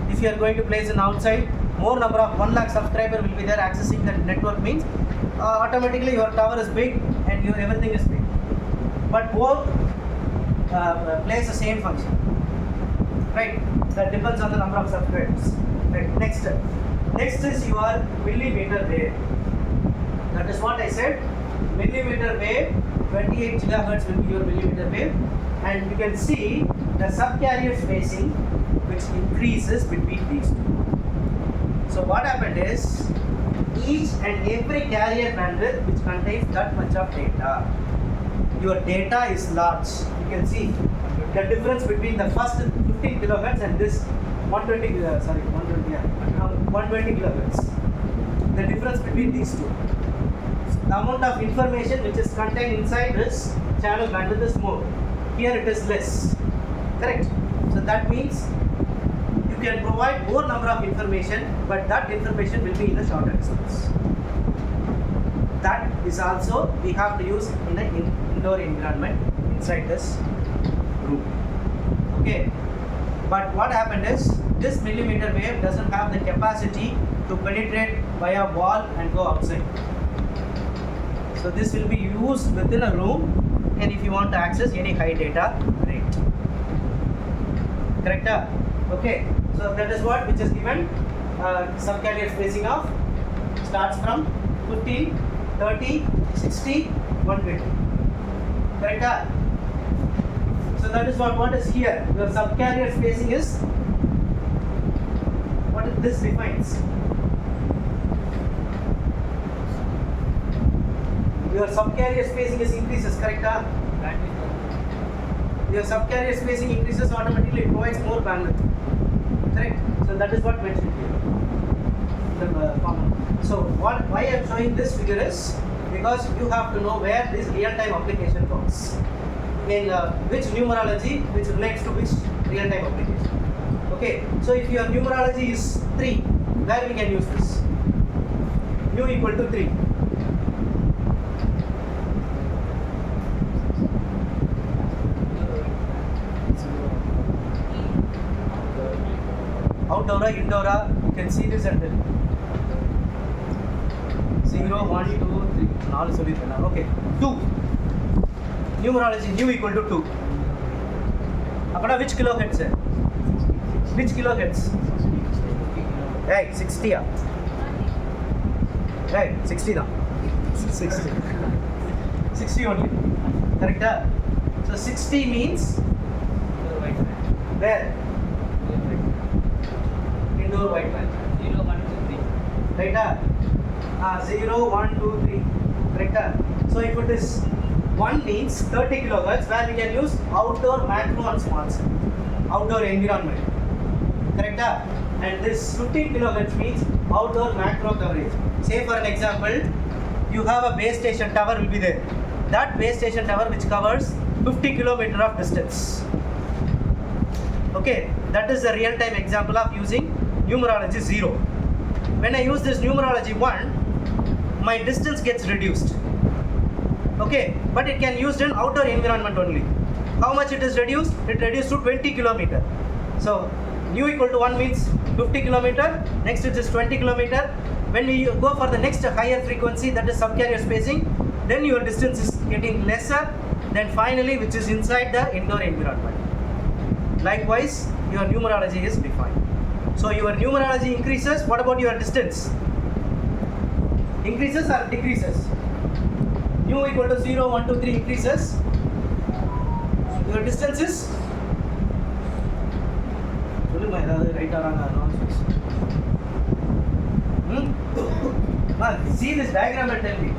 If you are going to place it outside, more number of 1 lakh subscriber will be there accessing the network means automatically your tower is big and your everything is big. But both plays the same function, right? That depends on the number of subscribers. Right. Next is your millimeter wave. That is what I said. Millimeter wave, 28 gigahertz will be your millimeter wave, and you can see the subcarrier spacing which increases between these two. So what happened is each and every carrier bandwidth which contains that much of data. Your data is large. You can see the difference between the first 15 kilohertz and this 120 kilohertz. The difference between these two. The amount of information which is contained inside this channel bandwidth is more. Here it is less. Correct? So that means you can provide more number of information, but that information will be in a shorter distance. That is also we have to use in the indoor environment inside this room. Okay. But what happened is this millimeter wave doesn't have the capacity to penetrate via wall and go outside. So this will be used within a room, and if you want to access any high data rate. Correct? Okay. So that is what which is given. Subcarrier spacing of starts from 15, 30, 60, 120. Correct? So that is what is here. Your subcarrier spacing is what this defines. Your subcarrier spacing is increases, correct? Your subcarrier spacing increases automatically, it provides more bandwidth. Correct? So that is what mentioned here. The common. So why I am showing this figure is because you have to know where this real-time application works. In which numerology which relates to which real-time application. Okay, so if your numerology is 3, where we can use this? Nu equal to 3. Outdoor, indoor, you can see this and then 0, 1, 2, 3. Okay, 2. Numerology nu equal to 2. Apna which kilohertz hai? Which kilohertz? Right, 60 Right, 60 60. 60 only. Correct? So 60 means where? Indoor white band. 0, 1, 2, 3. Right? 0, 1, 2, 3. Correct? So if it is 1 means 30 kilohertz where we can use outdoor macro and small cell. Outdoor environment. Correct? And this 15 kilohertz means outdoor macro coverage. Say for an example, you have a base station tower will be there. That base station tower which covers 50 kilometer of distance. Okay, that is a real-time example of using numerology 0. When I use this numerology 1, my distance gets reduced. Okay, but it can used in outdoor environment only. How much it is reduced? It reduced to 20 kilometer. So nu equal to 1 means 50 kilometer. Next it is 20 kilometer. When we go for the next higher frequency, that is subcarrier spacing, then your distance is getting lesser. Then finally, which is inside the indoor environment. Likewise, your numerology is defined. So your numerology increases. What about your distance? Increases or decreases? Nu equal to 0, 1, 2, 3 increases. Your distance is? Right or see this diagram and tell me.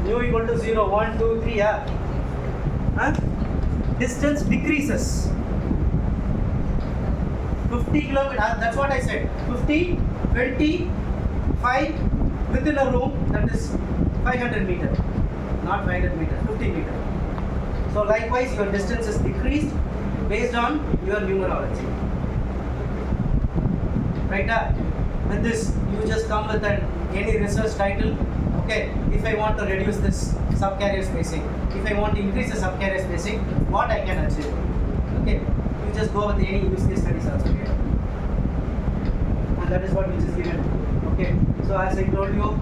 Nu equal to 0, 1, 2, 3. Distance decreases. 50 kilometers. That's what I said. 50, 20, 5 within a room. That is 500 meter, not 500 meter, 50 meter. So likewise your distance is decreased based on your numerology. Right? With this you just come with any research title. Okay, if I want to reduce this subcarrier spacing, if I want to increase the subcarrier spacing, what I can achieve? Okay, you just go with any use case studies also here. And that is what which is given. Okay, so as I told you,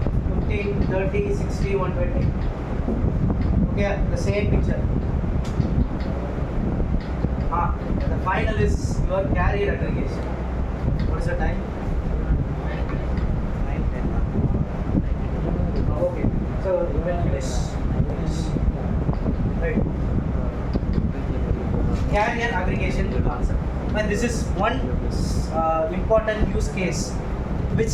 15, 30, 60, 120. Okay, the same picture. The final is your carrier aggregation. What is the time? 9:10. Okay, so you will finish. Right. Carrier aggregation concept. And this is one important use case which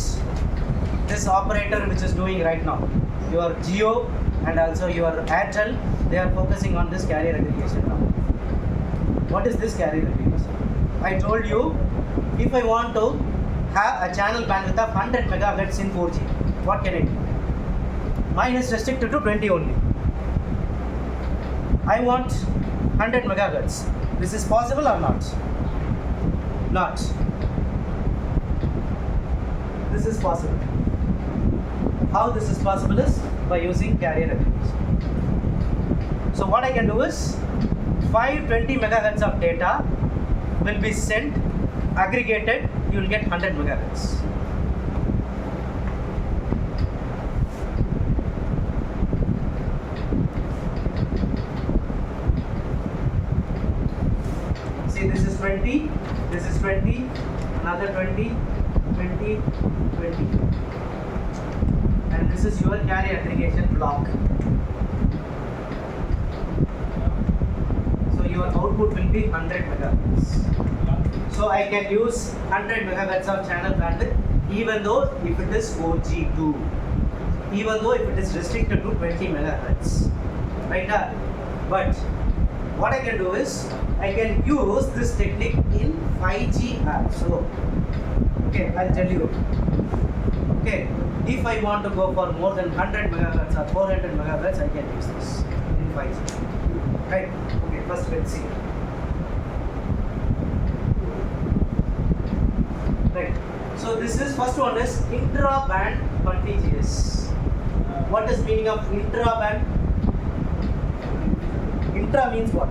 this operator which is doing right now. Your Geo and also your Airtel, they are focusing on this carrier aggregation now. What is this carrier aggregation? I told you, if I want to have a channel bandwidth of 100 megahertz in 4G, what can I do? Mine is restricted to 20 only. I want 100 megahertz. This is possible or not? Not. This is possible. How this is possible is by using carrier aggregation. So what I can do is 520 megahertz of data will be sent, aggregated, you will get 100 megahertz. See, this is 20, this is 20, another 20, 20, 20. And this is your carrier aggregation block. So your output will be 100 megahertz. So I can use 100 megahertz of channel bandwidth even though if it is 4G2, even though if it is restricted to 20 megahertz. Right? But what I can do is I can use this technique in 5G also. Okay, I'll tell you. Okay, if I want to go for more than 100 megahertz or 400 megahertz, I can use this in 5G. Right? Okay, first let's see. Right. So this is first one is intra-band contiguous. What is meaning of intra-band? Intra means what?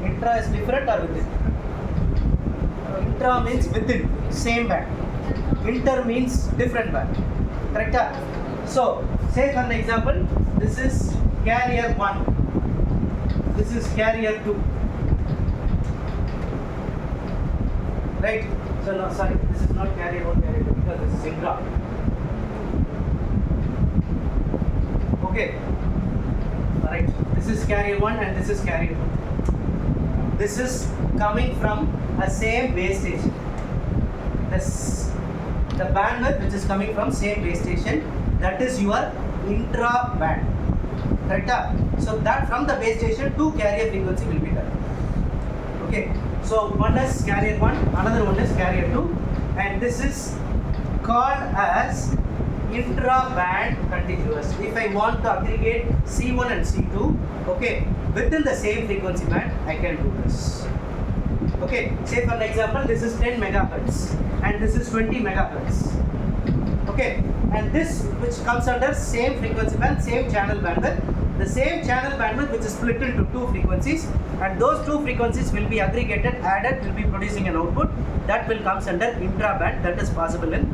Intra is different or within? Intra means within, same band. Inter means different band. Correct? So, say for an example, this is carrier 1. This is carrier 2. Right? So, no, sorry, this is not carrier 1, carrier 2 because this is intra. Okay. Alright, this is carrier 1 and this is carrier 2. This is coming from a same base station. The bandwidth which is coming from same base station, that is your intra band. Correct? So that from the base station to carrier frequency will be done. Okay. So one is carrier 1, another one is carrier 2, and this is called as intra-band contiguous. If I want to aggregate C1 and C2, okay, within the same frequency band, I can do this. Okay, say for an example, this is 10 megahertz and this is 20 megahertz. Okay, and this which comes under same frequency band, same channel bandwidth, the same channel bandwidth which is split into two frequencies, and those two frequencies will be aggregated, added, will be producing an output that will comes under intra-band. That is possible in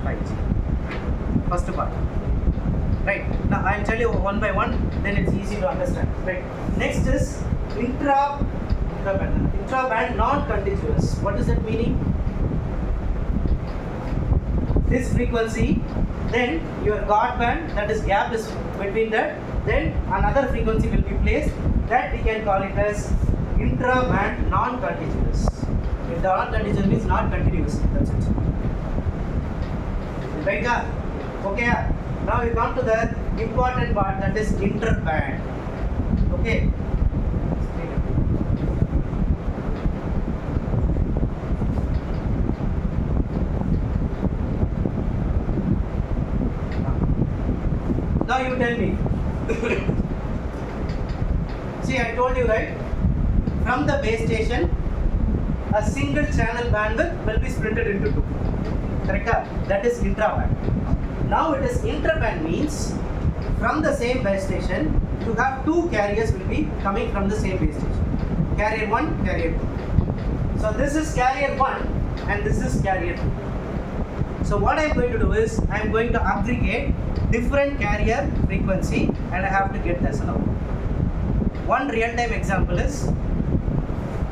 5G. First part. Right. Now I will tell you one by one, then it's easy to understand. Right. Next is intra-band non-contiguous. What is that meaning? This frequency, then your guard band, that is gap is between that, then another frequency will be placed, that we can call it as intra-band non-contiguous. If the non-contiguous means not continuous, that's it. Right? Okay. Now we come to the important part, that is interband. Okay. Now you tell me. See, I told you, right? From the base station, a single channel bandwidth will be split into two. Correct? That is intraband. Now it is interband means from the same base station, you have two carriers will be coming from the same base station. Carrier 1, carrier 2. So this is carrier 1 and this is carrier 2. So what I am going to do is, I am going to aggregate different carrier frequency and I have to get this now. One real-time example is,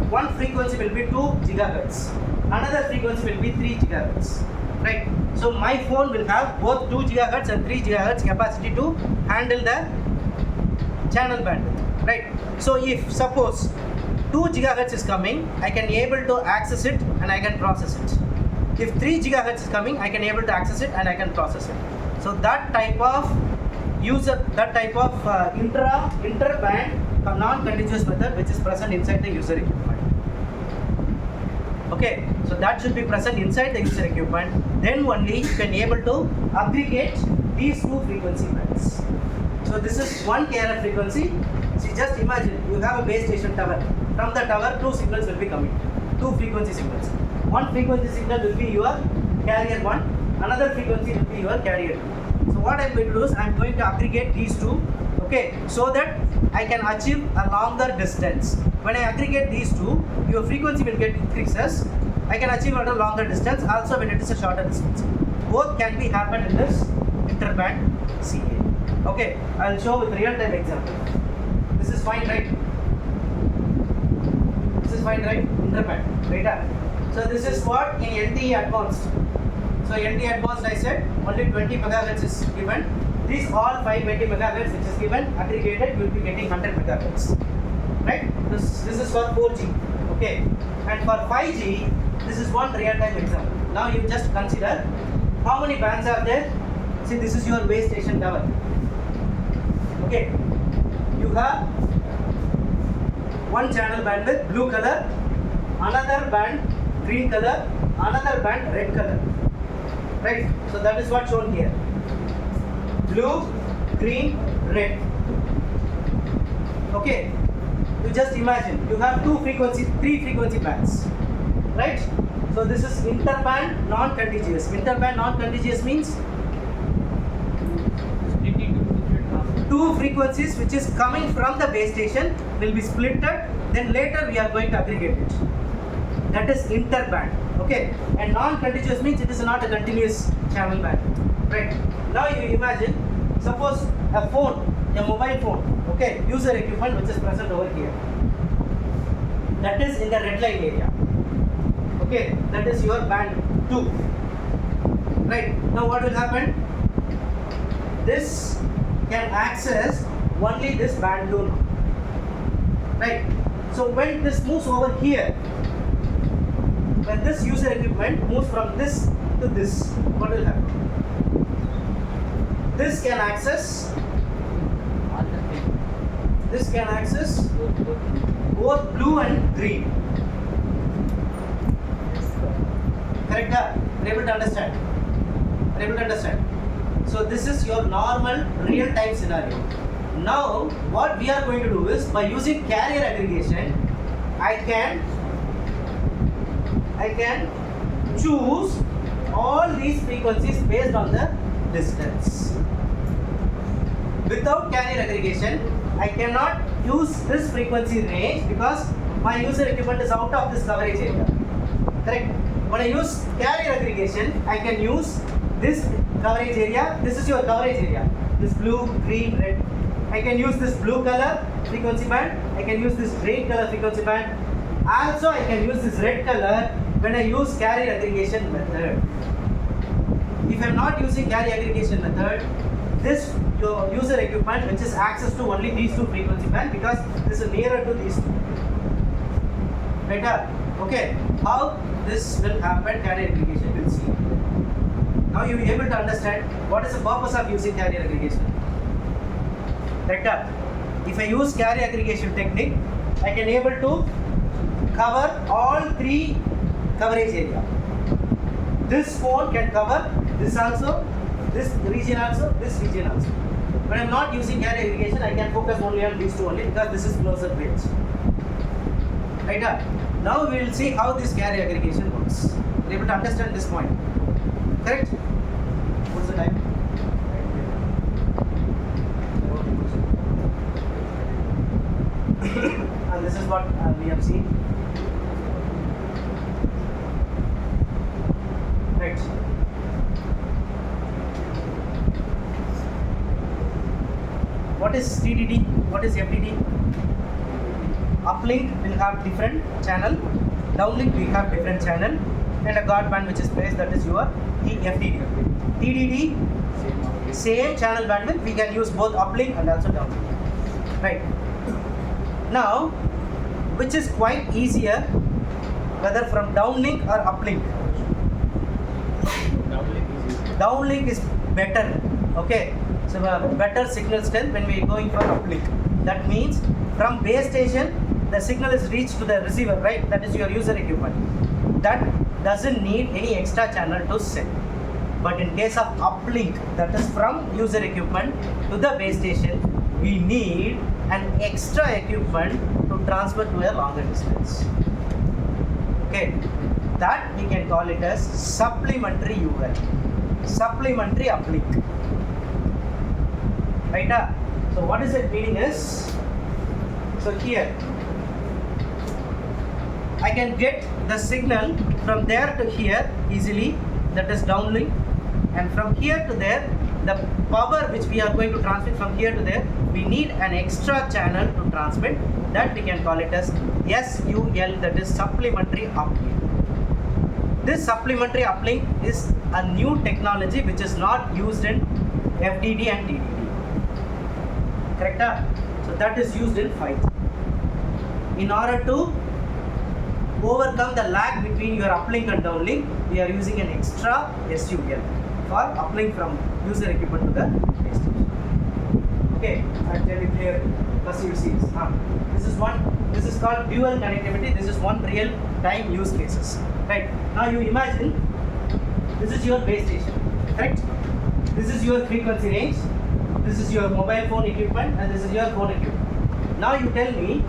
one frequency will be 2 gigahertz, another frequency will be 3 gigahertz, right? So my phone will have both 2 gigahertz and 3 gigahertz capacity to handle the channel bandwidth, right? So if suppose 2 gigahertz is coming, I can able to access it and I can process it. If 3 gigahertz is coming, I can able to access it and I can process it. So that type of interband non-continuous method which is present inside the user equipment. Okay, so that should be present inside the user equipment. Then only you can able to aggregate these two frequency bands. So this is one carrier frequency. See, just imagine you have a base station tower. From the tower, two signals will be coming. Two frequency signals. One frequency signal will be your carrier 1, another frequency will be your carrier 2. So what I am going to do is I am going to aggregate these two, okay, so that I can achieve a longer distance. When I aggregate these two, your frequency will get increases. I can achieve at a longer distance, also when it is a shorter distance. Both can be happen in this interband CA. Okay, I will show with real-time example. This is fine, right? This is fine, right? Interband, right? So this is what in LTE advanced. So LTE advanced, I said only 20 megahertz is given. These all 520 megahertz which is given, aggregated, you will be getting 100 megahertz. Right? This is for 4G. Okay. And for 5G, this is one real-time example. Now you just consider how many bands are there. See, this is your base station tower. Okay. You have one channel bandwidth, blue color, another band, green color, another band, red color. Right? So that is what shown here. Blue, green, red. Okay. You just imagine you have three frequency bands. Right? So this is interband non-contiguous. Interband non-contiguous means two frequencies which is coming from the base station will be splitted, then later we are going to aggregate it. That is interband. Okay, and non-contiguous means it is not a continuous channel band. Right? Now you imagine, suppose a phone, a mobile phone, okay, user equipment which is present over here. That is in the red line area. Okay, that is your band 2. Right? Now what will happen? This can access only this band 2. Right? So when this moves over here, when this user equipment moves from this to this, what will happen? This can access both blue and green. Correct? Are you able to understand? Are you able to understand? So this is your normal real-time scenario. Now what we are going to do is, by using carrier aggregation, I can choose all these frequencies based on the distance. Without carrier aggregation, I cannot use this frequency range because my user equipment is out of this coverage area. Correct? When I use carrier aggregation, I can use this coverage area. This is your coverage area. This blue, green, red. I can use this blue color frequency band. I can use this green color frequency band. Also, I can use this red color when I use carrier aggregation method. If I am not using carrier aggregation method, this your user equipment which is access to only these two frequency band because this is nearer to these two. Right? Okay. How this will happen, carrier aggregation, we'll see. Now you will be able to understand what is the purpose of using carrier aggregation. Right? If I use carrier aggregation technique, I can able to cover all three coverage area. This phone can cover this also, this region also, this region also. When I'm not using carrier aggregation, I can focus only on these two only because this is closer range. Right? Now we will see how this carrier aggregation works. Are you able to understand this point? Correct? What's the time? And this is what we have seen. Right. What is TDD? What is FDD? Uplink will have different channel, downlink will have different channel, and a guard band which is placed, that is your FDD. TDD, same channel bandwidth, we can use both uplink and also downlink. Right. Now, which is quite easier, whether from downlink or uplink? Downlink is better. Okay. So better signal strength when we are going for uplink. That means from base station the signal is reached to the receiver, right? That is your user equipment. That doesn't need any extra channel to send. But in case of uplink, that is from user equipment to the base station, we need an extra equipment to transfer to a longer distance. Okay, that we can call it as supplementary UL, supplementary uplink. Right? So what is it meaning is, so here I can get the signal from there to here easily, that is downlink, and from here to there, the power which we are going to transmit from here to there, we need an extra channel to transmit, that we can call it as SUL, that is supplementary uplink. This supplementary uplink is a new technology which is not used in FDD and TDD. Correct? So that is used in 5G. In order to overcome the lag between your uplink and downlink, we are using an extra SUL for uplink from user equipment to the base station. Okay, I'll tell you clear because you see this. This is called dual connectivity. This is one real time use cases. Right? Now you imagine this is your base station. Correct? This is your frequency range. This is your mobile phone equipment and this is your phone equipment. Now you tell me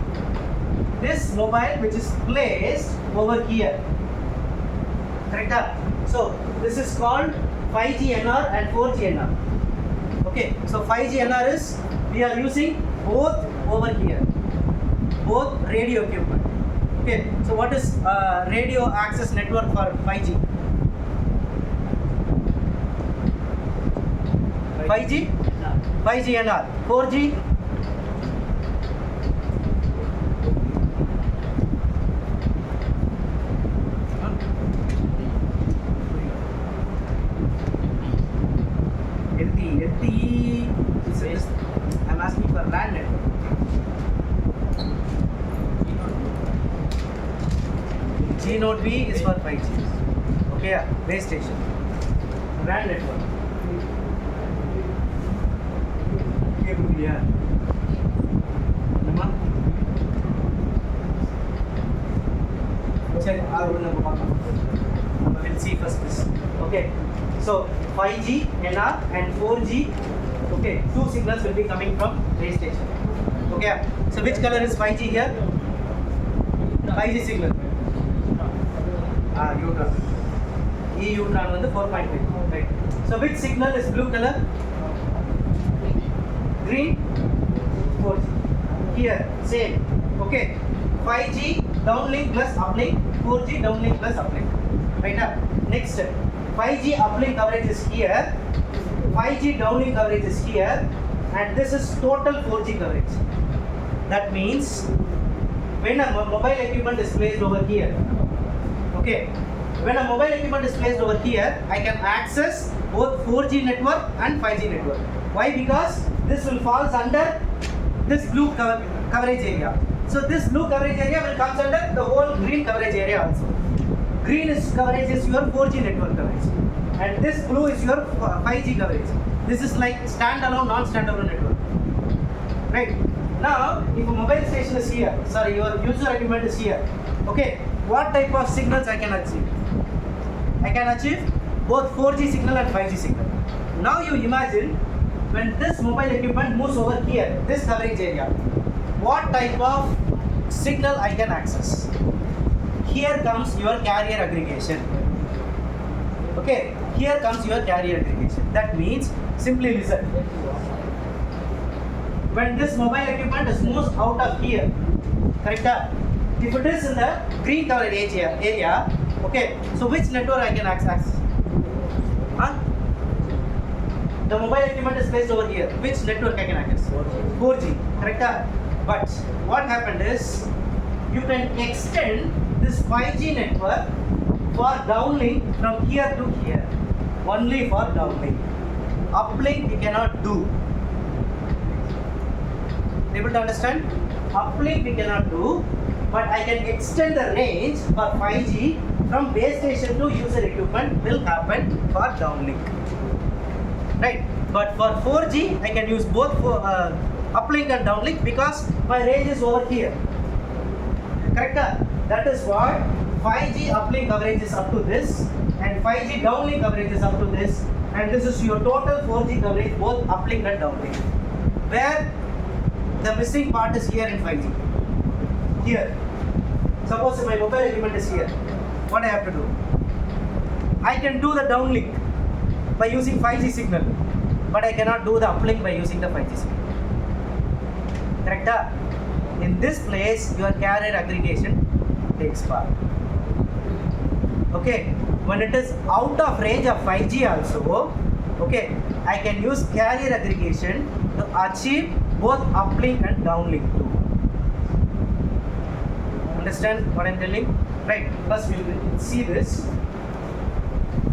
this mobile which is placed over here. Correct? So this is called 5G NR and 4G NR. Okay, so 5G NR is we are using both over here, both radio equipment. Okay, so what is radio access network for 5G? 5G? 5G NR. 4G? LTE. I'm asking for LAN network. G node B is for 5G. Okay, base station. LAN network. Yeah. We'll see first this. Okay. So 5G, NR and 4G. Okay, two signals will be coming from base station. Okay. So which color is 5G here? 5G signal. U-turn. E-U-turn on the 4.5. Right. So which signal is blue color? Green. 4G. Here, same. Okay. 5G downlink plus uplink. 4G downlink plus uplink. Right now. Next, 5G uplink coverage is here. 5G downlink coverage is here. And this is total 4G coverage. That means when a mobile equipment is placed over here, okay, when a mobile equipment is placed over here, I can access both 4G network and 5G network. Why? Because this will falls under this blue coverage area. So this blue coverage area will comes under the whole green coverage area also. Green is coverage is your 4G network coverage, and this blue is your 5G coverage. This is like standalone, non-standalone network. Right? Now, if a mobile station is here, sorry, your user equipment is here. Okay, what type of signals I can achieve? I can achieve both 4G signal and 5G signal. Now you imagine when this mobile equipment moves over here, this coverage area, what type of signal I can access? Here comes your carrier aggregation. Okay, here comes your carrier aggregation. That means, simply listen. When this mobile equipment is moves out of here, correct? If it is in the green covered area, okay, so which network I can access? Huh? The mobile equipment is placed over here. Which network I can access? 4G, correct? But what happened is, you can extend this 5G network for downlink from here to here. Only for downlink. Uplink we cannot do. Able to understand? Uplink we cannot do, but I can extend the range for 5G from base station to user equipment will happen for downlink. Right? But for 4G, I can use both for uplink and downlink because my range is over here. Correct? That is what 5G uplink coverage is up to this, and 5G downlink coverage is up to this, and this is your total 4G coverage, both uplink and downlink. Where the missing part is here in 5G. Here. Suppose my mobile equipment is here. What I have to do? I can do the downlink by using 5G signal, but I cannot do the uplink by using the 5G signal. Correct? In this place, your carrier aggregation takes part. Okay, when it is out of range of 5G also, okay, I can use carrier aggregation to achieve both uplink and downlink too. Understand what I am telling? Right, first we will see this.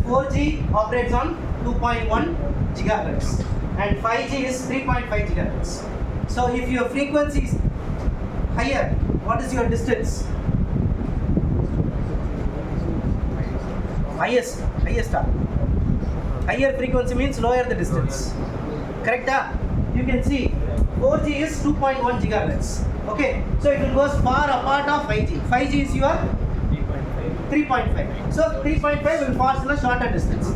4G operates on 2.1 gigahertz and 5G is 3.5 gigahertz. So if your frequency is higher, what is your distance? Highest. Higher frequency means lower the distance. Correct? You can see 4G is 2.1 gigahertz. Okay, so it will go far apart of 5G. 5G is your 3.5. So 3.5 will pass in a shorter distance.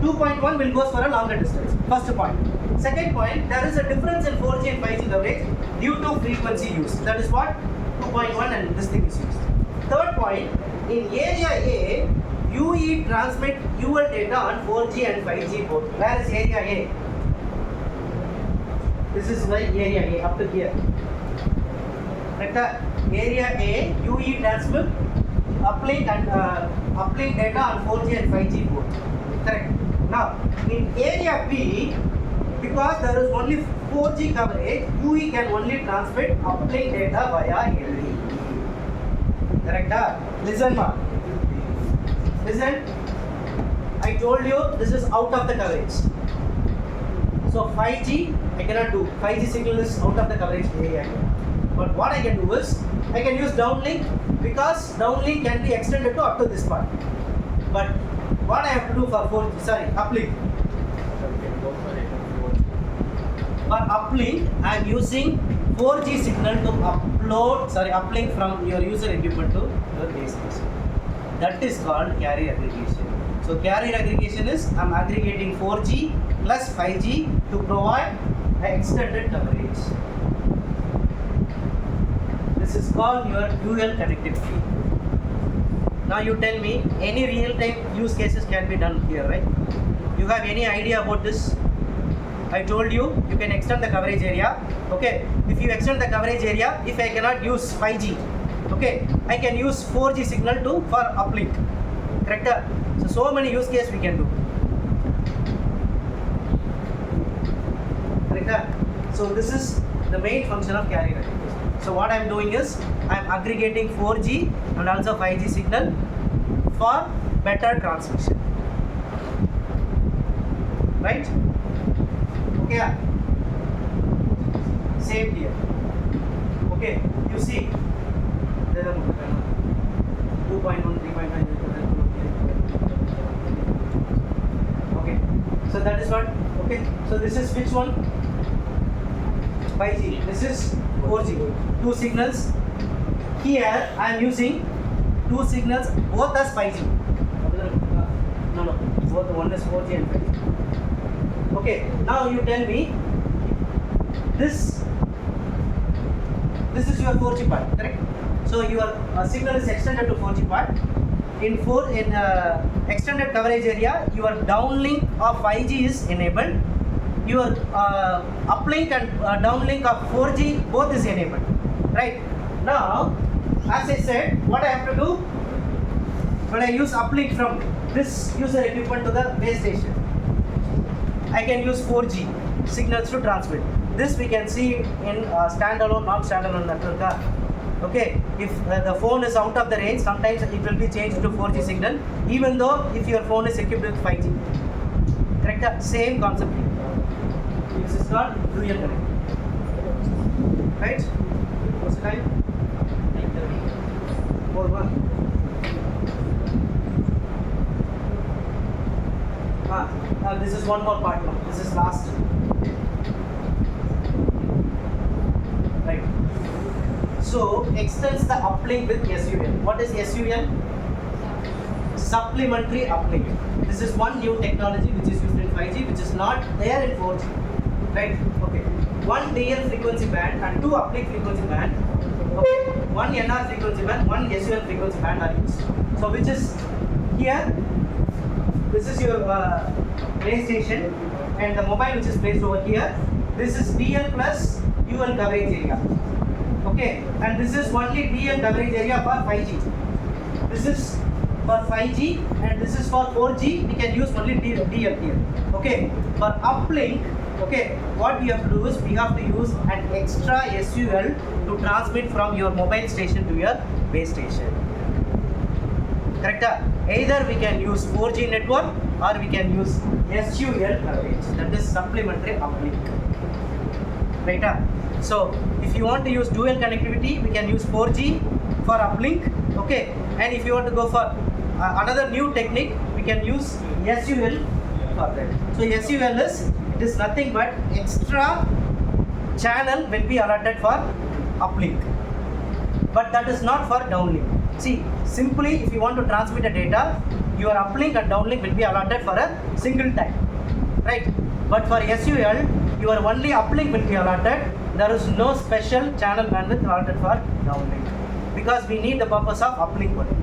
2.1 will go for a longer distance. First point. Second point, there is a difference in 4G and 5G coverage due to frequency use. That is what 2.1 and this thing is used. Third point, in area A, UE transmit UL data on 4G and 5G both. Where is area A? This is my area A up to here. Area A, UE transmit uplink and uplink data on 4G and 5G both. Correct. Now, in area B, because there is only 4G coverage, UE can only transmit uplink data via LTE. Correct? Listen, ma. Listen. I told you this is out of the coverage. So 5G I cannot do. 5G signal is out of the coverage area. But what I can do is I can use downlink because downlink can be extended to up to this part. But what I have to do for 4G, sorry, uplink. For uplink, I am using 4G signal to uplink from your user equipment to your base station. That is called carrier aggregation. So carrier aggregation is I am aggregating 4G plus 5G to provide an extended coverage. This is called your dual connectivity. Now you tell me, any real-time use cases can be done here, right? You have any idea about this? I told you, you can extend the coverage area. Okay, if you extend the coverage area, if I cannot use 5G, okay, I can use 4G signal for uplink. Correct? So many use cases we can do. Correct? So this is the main function of carrier aggregation. So what I am doing is I am aggregating 4G and also 5G signal for better transmission. Right? Okay. Same here. Okay. You see. 2.1, 3.5. Okay. So that is what. Okay. So this is which one? 5G. This is 4G. Two signals. Here I am using two signals both as 5G. No. Both one is 4G and 5G. Okay. Now you tell me This is your 4G part, correct? So your signal is extended to 4G part. In extended coverage area, your downlink of 5G is enabled. Your uplink and downlink of 4G both is enabled. Right? Now, as I said, what I have to do when I use uplink from this user equipment to the base station, I can use 4G signals to transmit. This we can see in standalone, non-standalone network. Okay, if the phone is out of the range, sometimes it will be changed to 4G signal, even though if your phone is equipped with 5G. Correct? Same concept here. This is called dual connect. Right? What's the time? 9:30. 4:1. This is one more part now. This is last. Right. So extends the uplink with SUL. What is SUL? Supplementary uplink. This is one new technology which is used in 5G, which is not there in 4G. Right? Okay. One DL frequency band and two uplink frequency band. Okay. One NR frequency band, one SUL frequency band are used. So which is here? This is your base station, and the mobile which is placed over here. This is DL plus UL coverage area. Okay, and this is only DL coverage area for 5G. This is for 5G and this is for 4G. We can use only DL here. Okay, for uplink, okay, what we have to do is we have to use an extra SUL to transmit from your mobile station to your base station. Correct? Either we can use 4G network or we can use SUL coverage, that is supplementary uplink. Right? So if you want to use dual connectivity, we can use 4G for uplink. Okay, and if you want to go for another new technique, we can use SUL for that. So SUL is nothing but extra channel will be allotted for uplink, but that is not for downlink. See, simply if you want to transmit a data, your uplink and downlink will be allotted for a single time, right? But for SUL, your only uplink will be allotted. There is no special channel bandwidth allotted for downlink because we need the purpose of uplink only.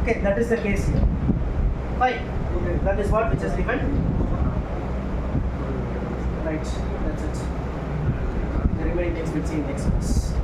Okay, that is the case here. Fine. Okay, that is what which is given. Right, that's it. The remaining things we'll see in next class.